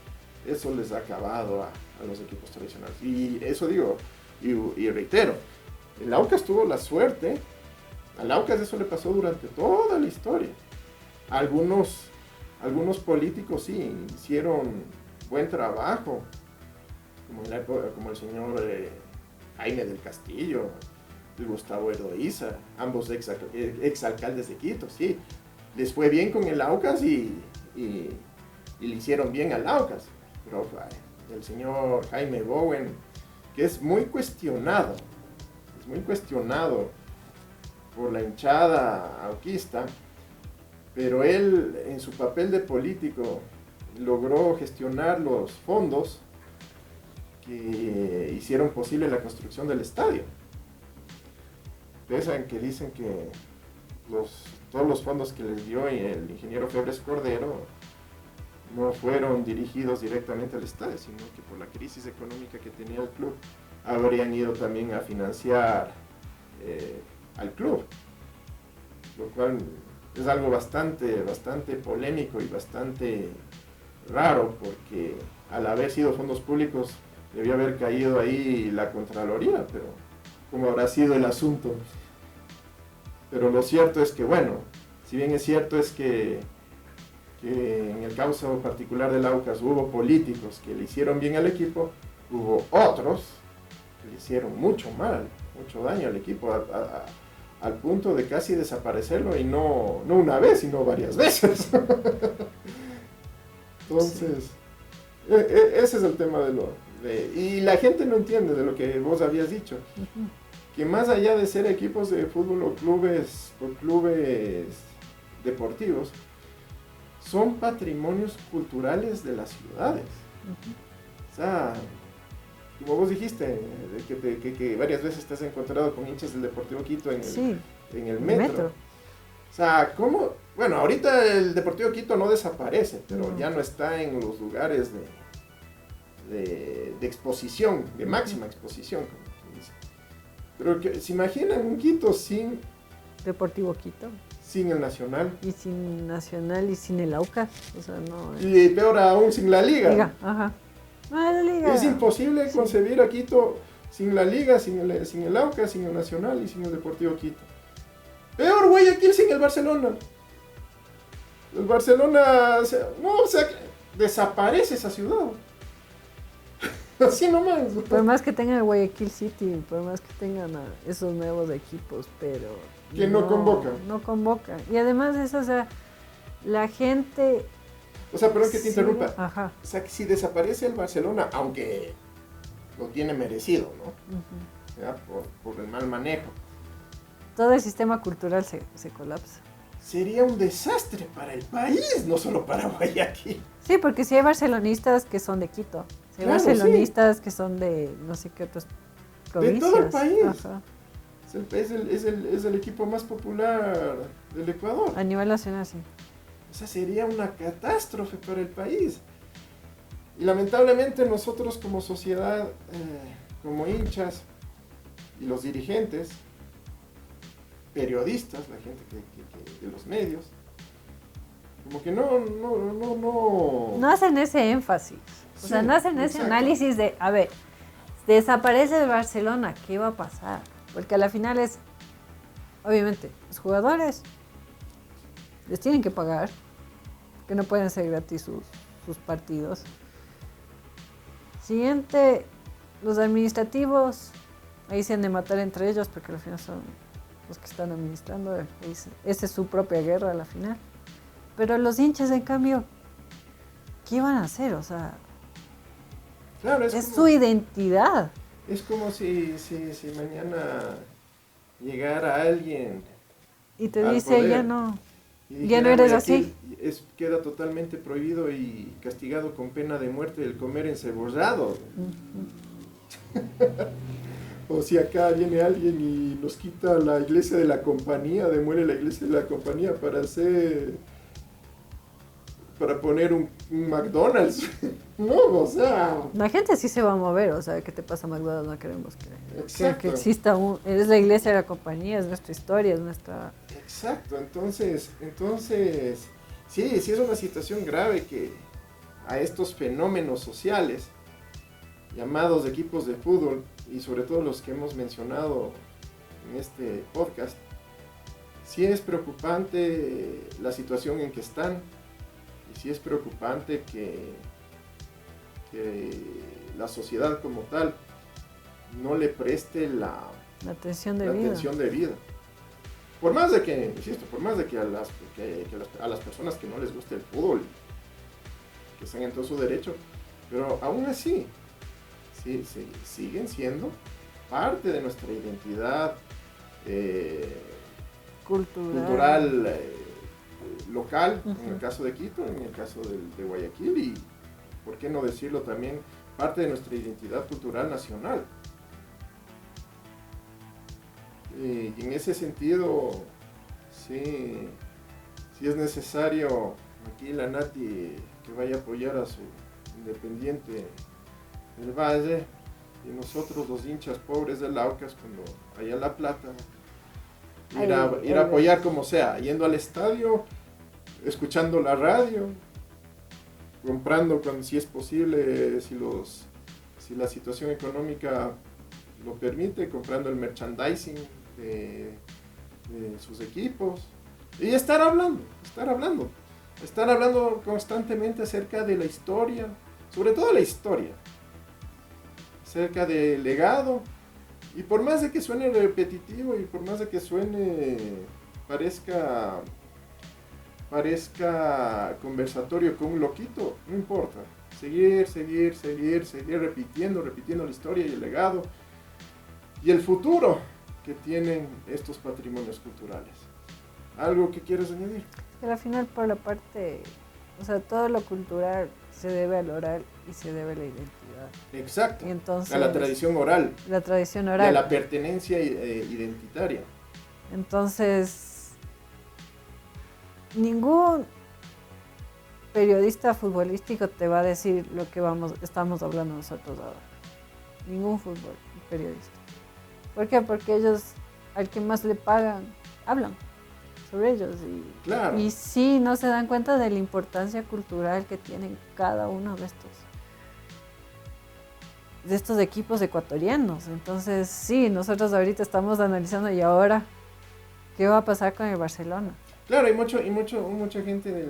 Eso les ha acabado a los equipos tradicionales. Y eso digo, y reitero, el Aucas tuvo la suerte, al Aucas eso le pasó durante toda la historia. Algunos políticos sí hicieron buen trabajo, como el señor Jaime del Castillo, el Gustavo Erdoiza, ambos ex alcaldes de Quito, sí. Les fue bien con el Aucas y le hicieron bien al Aucas. Pero el señor Jaime Bowen, que es muy cuestionado por la hinchada auquista, pero él en su papel de político logró gestionar los fondos que hicieron posible la construcción del estadio. Ustedes saben que dicen que todos los fondos que les dio el ingeniero Febres Cordero no fueron dirigidos directamente al estadio, sino que por la crisis económica que tenía el club habrían ido también a financiar al club, lo cual es algo bastante polémico y bastante raro, porque al haber sido fondos públicos debió haber caído ahí la Contraloría, pero ¿cómo habrá sido el asunto? Pero lo cierto es que, bueno, si bien es cierto es que en el caso particular del Aucas hubo políticos que le hicieron bien al equipo, hubo otros que le hicieron mucho daño al equipo, al punto de casi desaparecerlo, y no una vez, sino varias veces. Entonces, ese es el tema y la gente no entiende de lo que vos habías dicho, que más allá de ser equipos de fútbol o clubes deportivos, son patrimonios culturales de las ciudades. O sea, como vos dijiste, que varias veces te has encontrado con hinchas del Deportivo Quito en el metro. O sea, ¿cómo? Bueno, ahorita el Deportivo Quito no desaparece, pero ya no está en los lugares de exposición, de máxima exposición, como quien dice. Pero se imaginan un Quito sin Deportivo Quito. sin el Nacional. Y sin Nacional y sin el Aucas. O sea, no. Y peor aún, sin la Liga. Ajá. No, la Liga. Es imposible concebir a Quito sin la Liga, sin el Aucas, sin el Nacional y sin el Deportivo Quito. Peor Guayaquil sin el Barcelona. El Barcelona, desaparece esa ciudad. Así nomás. Por más que tengan el Guayaquil City, por más que tengan a esos nuevos equipos, pero... Que no convocan. No convocan. Y además de eso, o sea, la gente... O sea, perdón que te interrumpa. Ajá. O sea, que si desaparece el Barcelona, aunque lo tiene merecido, ¿no? Uh-huh. ¿Ya? Por el mal manejo. Todo el sistema cultural se colapsa. Sería un desastre para el país, no solo para Guayaquil. Sí, porque si hay barcelonistas que son de Quito, si hay Claro, barcelonistas que son de no sé qué otras provincias. De todo el país. Ajá. Es el equipo más popular del Ecuador. A nivel nacional, sí. O sea, sería una catástrofe para el país. Y lamentablemente nosotros como sociedad, como hinchas y los dirigentes, periodistas, la gente que de los medios, como que no hacen ese énfasis. O sea, no hacen ese análisis de, a ver, desaparece el Barcelona, ¿qué va a pasar? Porque a la final es, obviamente, los jugadores les tienen que pagar, que no pueden ser gratis sus partidos. Siguiente, los administrativos, ahí se han de matar entre ellos porque al final son los que están administrando, esa es su propia guerra a la final. Pero los hinchas, en cambio, ¿qué van a hacer? O sea, claro, es como, su identidad. Es como si mañana llegara alguien y te dice, poder, ya no eres así. Queda totalmente prohibido y castigado con pena de muerte el comer encebollado. Uh-huh. O si acá viene alguien y nos quita la iglesia de la compañía, demuele la iglesia de la compañía para poner un McDonald's. No, o sea... La gente sí se va a mover, o sea, ¿qué te pasa McDonald's? No queremos que exista es la iglesia de la compañía, es nuestra historia, es nuestra... Exacto, entonces, sí es una situación grave que a estos fenómenos sociales llamados equipos de fútbol, y sobre todo los que hemos mencionado en este podcast, sí es preocupante la situación en que están, y sí es preocupante que la sociedad como tal no le preste la atención debida. Por más de que, insisto, a las personas que no les guste el fútbol, que están en todo su derecho, pero aún así, sí, siguen siendo parte de nuestra identidad cultural local, uh-huh. En el caso de Quito, en el caso de Guayaquil, y por qué no decirlo también, parte de nuestra identidad cultural nacional. Y en ese sentido, sí es necesario aquí la Nati que vaya a apoyar a su Independiente del Valle, y nosotros los hinchas pobres del Aucas, cuando haya La Plata, ir a apoyar como sea, yendo al estadio, escuchando la radio, comprando cuando si es posible, si la situación económica lo permite, comprando el merchandising de sus equipos, y estar hablando constantemente acerca de la historia, sobre todo la historia, acerca del legado, y por más de que suene repetitivo y por más de que parezca conversatorio con un loquito, no importa, seguir repitiendo la historia y el legado y el futuro que tienen estos patrimonios culturales. ¿Algo que quieres añadir? Al final, por la parte, o sea, todo lo cultural se debe al oral y se debe a la identidad. Exacto. Y entonces, a la tradición oral. La tradición oral. Y a la pertenencia identitaria. Entonces, ningún periodista futbolístico te va a decir lo que estamos hablando nosotros ahora. Ningún periodista. ¿Por qué? Porque ellos, al que más le pagan, hablan sobre ellos. Claro. Y sí, no se dan cuenta de la importancia cultural que tienen cada uno de estos equipos ecuatorianos. Entonces, sí, nosotros ahorita estamos analizando y ahora, ¿qué va a pasar con el Barcelona? Claro, y mucha gente de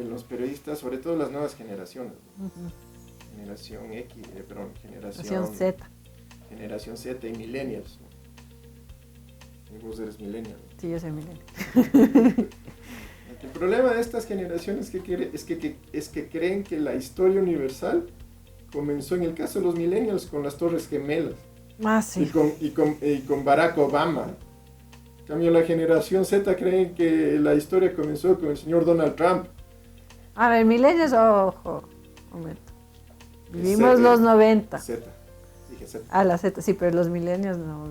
los periodistas, sobre todo las nuevas generaciones, generación X, Generación Z. Generación Z y millennials. Y vos eres millennial. Sí, yo soy millennial. El problema de estas generaciones es que creen que la historia universal comenzó, en el caso de los millennials, con las Torres Gemelas. Ah, sí. Y con Barack Obama. En cambio, la generación Z creen que la historia comenzó con el señor Donald Trump. A ver, millennials, ojo, momento. Vivimos los 90. Z. Dije Z. Ah, la Z, sí, pero los millennials no.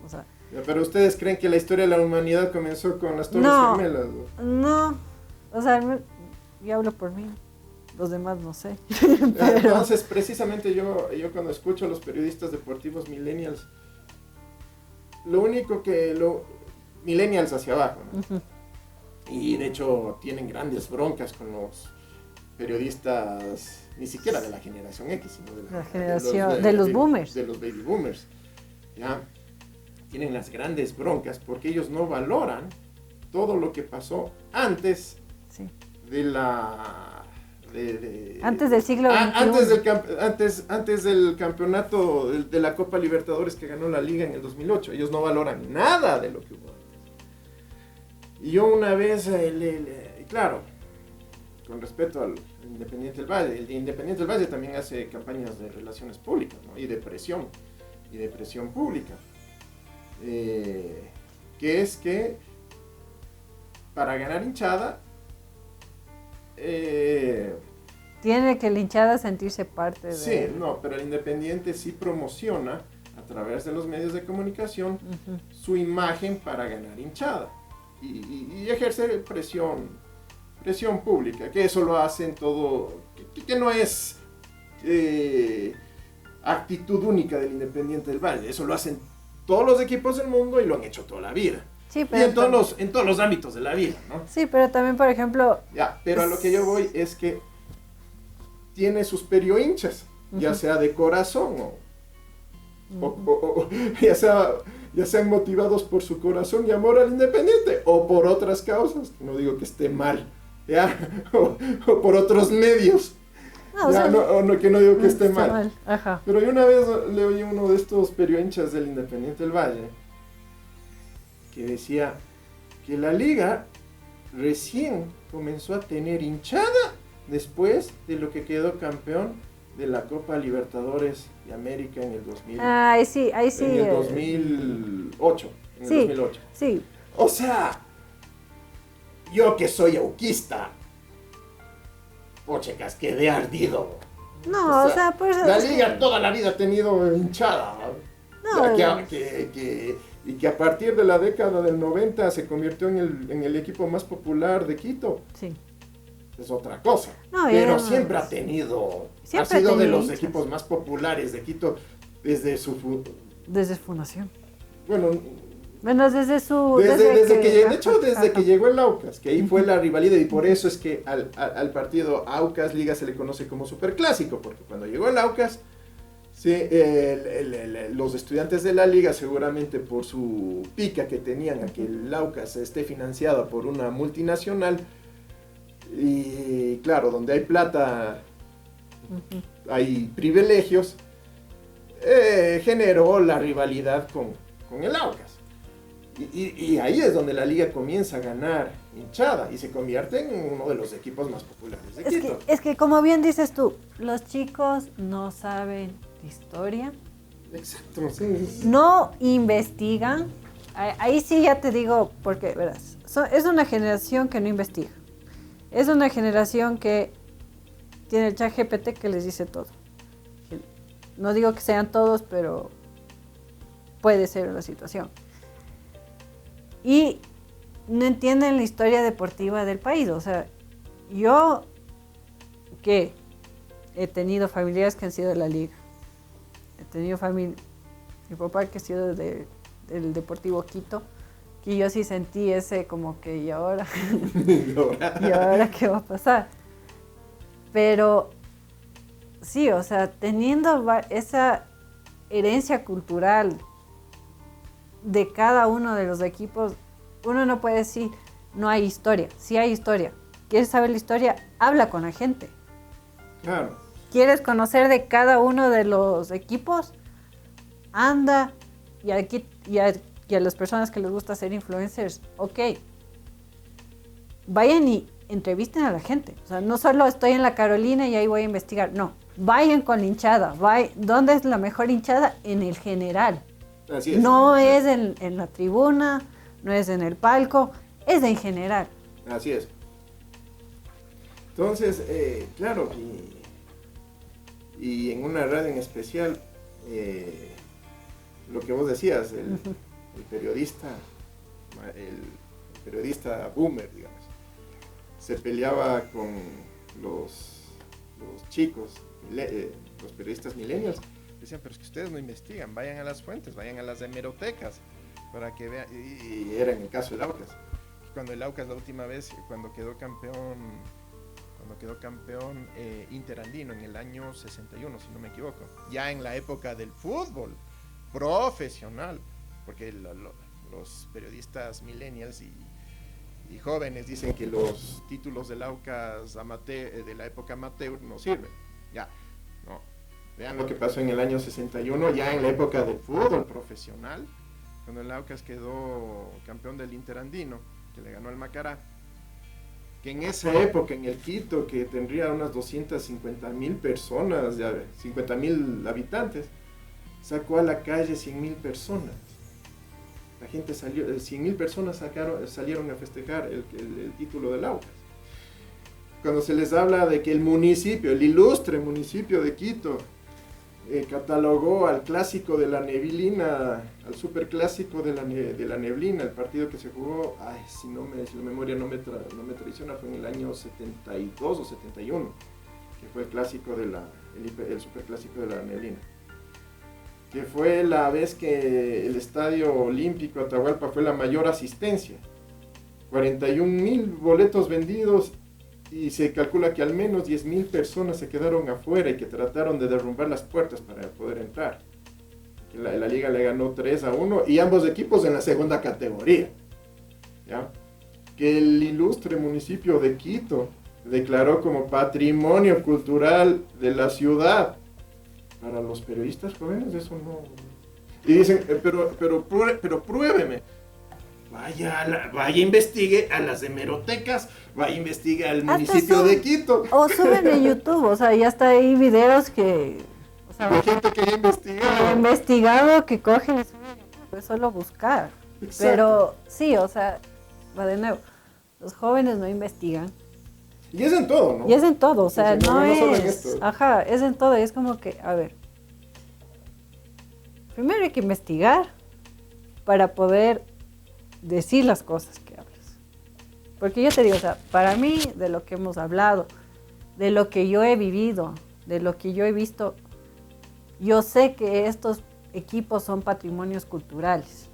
O sea, pero ustedes creen que la historia de la humanidad comenzó con las Torres Gemelas. No, o sea, yo hablo por mí. Los demás no sé. Pero... Entonces, precisamente yo cuando escucho a los periodistas deportivos millennials, lo único que millennials hacia abajo, ¿no? Uh-huh. Y de hecho tienen grandes broncas con los periodistas, ni siquiera de la generación X, sino de la generación de los boomers, de los baby boomers. ¿Ya? Tienen las grandes broncas porque ellos no valoran todo lo que pasó antes de la antes del siglo XXI. Antes del campeonato de la Copa Libertadores que ganó la Liga en el 2008. Ellos no valoran nada de lo que hubo antes. Y yo una vez, claro, con respeto al Independiente del Valle, el Independiente del Valle también hace campañas de relaciones públicas, ¿no? y de presión pública. Que es que para ganar hinchada tiene que la hinchada sentirse parte de... Sí, no, pero el Independiente sí promociona a través de los medios de comunicación su imagen para ganar hinchada y ejercer presión pública, que eso lo hacen todo, que no es actitud única del Independiente del Valle, eso lo hacen todos los equipos del mundo y lo han hecho toda la vida. Sí, pero y en todos los ámbitos de la vida, ¿no? Sí, pero también, por ejemplo... Ya, pero a lo que yo voy es que tiene sus hinchas, ya sea de corazón o ya sean motivados por su corazón y amor al Independiente o por otras causas, no digo que esté mal, ¿ya? o por otros medios. Que no digo que esté mal. Ajá. Pero yo una vez le oí uno de estos hinchas del Independiente del Valle que decía que la liga recién comenzó a tener hinchada después de lo que quedó campeón de la Copa Libertadores de América en el 2000. Ahí sí. En el 2008. En el 2008. Sí. O sea, yo que soy auquista, checas, quedé ardido. No, o sea, pues... La liga toda la vida ha tenido hinchada. No, y que a partir de la década del 90 se convirtió en el equipo más popular de Quito. Sí. Es otra cosa. No, pero siempre ha tenido... Siempre ha sido de los hinchas. equipos más populares de Quito desde su fundación. Bueno, desde su... desde que llegó el Aucas, que ahí fue la rivalidad, y por eso es que al partido Aucas Liga se le conoce como superclásico, porque cuando llegó el Aucas, sí, los estudiantes de la liga, seguramente por su pica que tenían a que el Aucas esté financiado por una multinacional, y claro, donde hay plata, hay privilegios, generó la rivalidad con el Aucas. Y ahí es donde la liga comienza a ganar hinchada y se convierte en uno de los equipos más populares de Quito. Es que como bien dices tú, los chicos no saben historia. Exacto, sí. No investigan. Ahí sí ya te digo, porque verás, es una generación que no investiga. Es una generación que tiene el ChatGPT que les dice todo. No digo que sean todos, pero puede ser una situación. Y no entienden la historia deportiva del país. O sea, yo que he tenido familiares que han sido de la liga, he tenido mi papá que ha sido del Deportivo Quito, que yo sí sentí ese como que, ¿y ahora? No. ¿Y ahora qué va a pasar? Pero sí, o sea, teniendo esa herencia cultural de cada uno de los equipos, uno no puede decir, no hay historia. Sí hay historia. ¿Quieres saber la historia? Habla con la gente. Claro. ¿Quieres conocer de cada uno de los equipos? Anda y a las personas que les gusta ser influencers, ok. Vayan y entrevisten a la gente. O sea, no solo estoy en la Carolina y ahí voy a investigar. No, vayan con la hinchada. ¿Dónde es la mejor hinchada? En el general. Así es. No es en la tribuna, no es en el palco, es en general. Así es. Entonces, claro, y en una radio en especial, lo que vos decías, el periodista boomer, digamos, se peleaba con los chicos, los periodistas millennials. Decían, pero es que ustedes no investigan, vayan a las fuentes, vayan a las hemerotecas para que vean. Y era en el caso del Aucas. Cuando el Aucas la última vez, cuando quedó campeón interandino en el año 61, si no me equivoco, ya en la época del fútbol profesional, porque los periodistas millennials y jóvenes dicen que los títulos del Aucas de la época amateur no sirven. Ya, no. Vean lo que pasó en el año 61, ya en la época del fútbol profesional, cuando el Aucas quedó campeón del interandino, que le ganó al Macará, que en esa época en el Quito, que tendría unas 250,000 personas, 50,000 habitantes, sacó a la calle 100,000 personas. La gente salió, 100,000 personas salieron a festejar el título del Aucas. Cuando se les habla de que el ilustre municipio de Quito, catalogó al clásico de la neblina, al superclásico de la neblina, el partido que se jugó, si la memoria no me traiciona, fue en el año 72 o 71, que fue el clásico el superclásico de la neblina, que fue la vez que el Estadio Olímpico Atahualpa fue la mayor asistencia, 41,000 boletos vendidos. Y se calcula que al menos 10,000 personas se quedaron afuera y que trataron de derrumbar las puertas para poder entrar. La liga le ganó 3-1 y ambos equipos en la segunda categoría. ¿Ya? Que el ilustre municipio de Quito declaró como patrimonio cultural de la ciudad. Para los periodistas jóvenes eso no. Y dicen, pero pruébeme. Vaya, investigue a las hemerotecas, vaya, investigue al municipio de Quito. O suben en YouTube, o sea, ya está ahí videos que... O sea, hay gente que ha investigado que cogen y suben, pues solo buscar. Exacto. Pero sí, o sea, va de nuevo, los jóvenes no investigan. Y es en todo, ¿no? Y es en todo, o sea, no es... Solo en esto. Ajá, es en todo, y es como que, a ver, primero hay que investigar para poder decir las cosas que hablas. Porque yo te digo, o sea, para mí, de lo que hemos hablado, de lo que yo he vivido, de lo que yo he visto, yo sé que estos equipos son patrimonios culturales.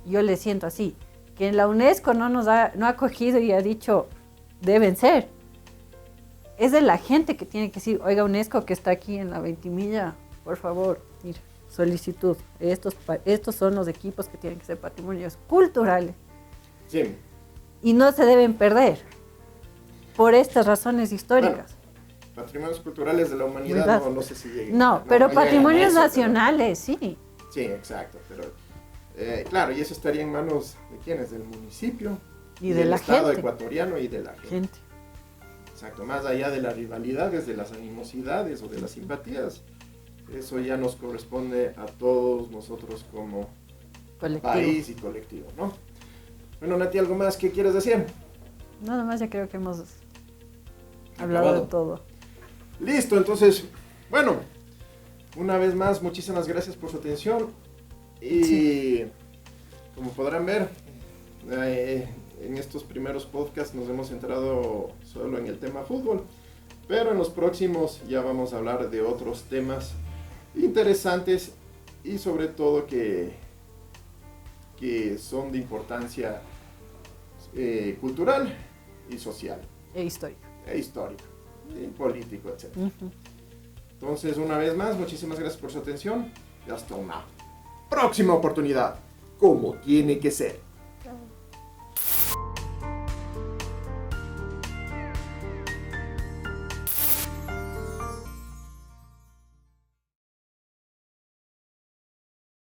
Yo le siento así. Que la UNESCO no ha cogido y ha dicho, deben ser. Es de la gente que tiene que decir, oiga, UNESCO que está aquí en la Ventimilla, por favor, mira, solicitud. Estos son los equipos que tienen que ser patrimonios culturales. Sí. Y no se deben perder por estas razones históricas. Bueno, patrimonios culturales de la humanidad no sé si lleguen. No, pero patrimonios nacionales, sí. Sí, exacto. Pero claro, y eso estaría en manos de quiénes, del municipio y del Estado ecuatoriano y de la gente. Exacto, más allá de las rivalidades, de las animosidades o de las simpatías. Eso ya nos corresponde a todos nosotros como colectivo. País y colectivo, ¿no? Bueno, Nati, ¿algo más que quieres decir? Nada más, ya creo que hemos hablado de todo. Listo, entonces, bueno, una vez más, muchísimas gracias por su atención. Y como podrán ver, en estos primeros podcasts nos hemos centrado solo en el tema fútbol, pero en los próximos ya vamos a hablar de otros temas interesantes y sobre todo que que son de importancia cultural y social. E histórico. E histórico, y político, etc. Ujú. Entonces, una vez más, muchísimas gracias por su atención y hasta una próxima oportunidad, como tiene que ser.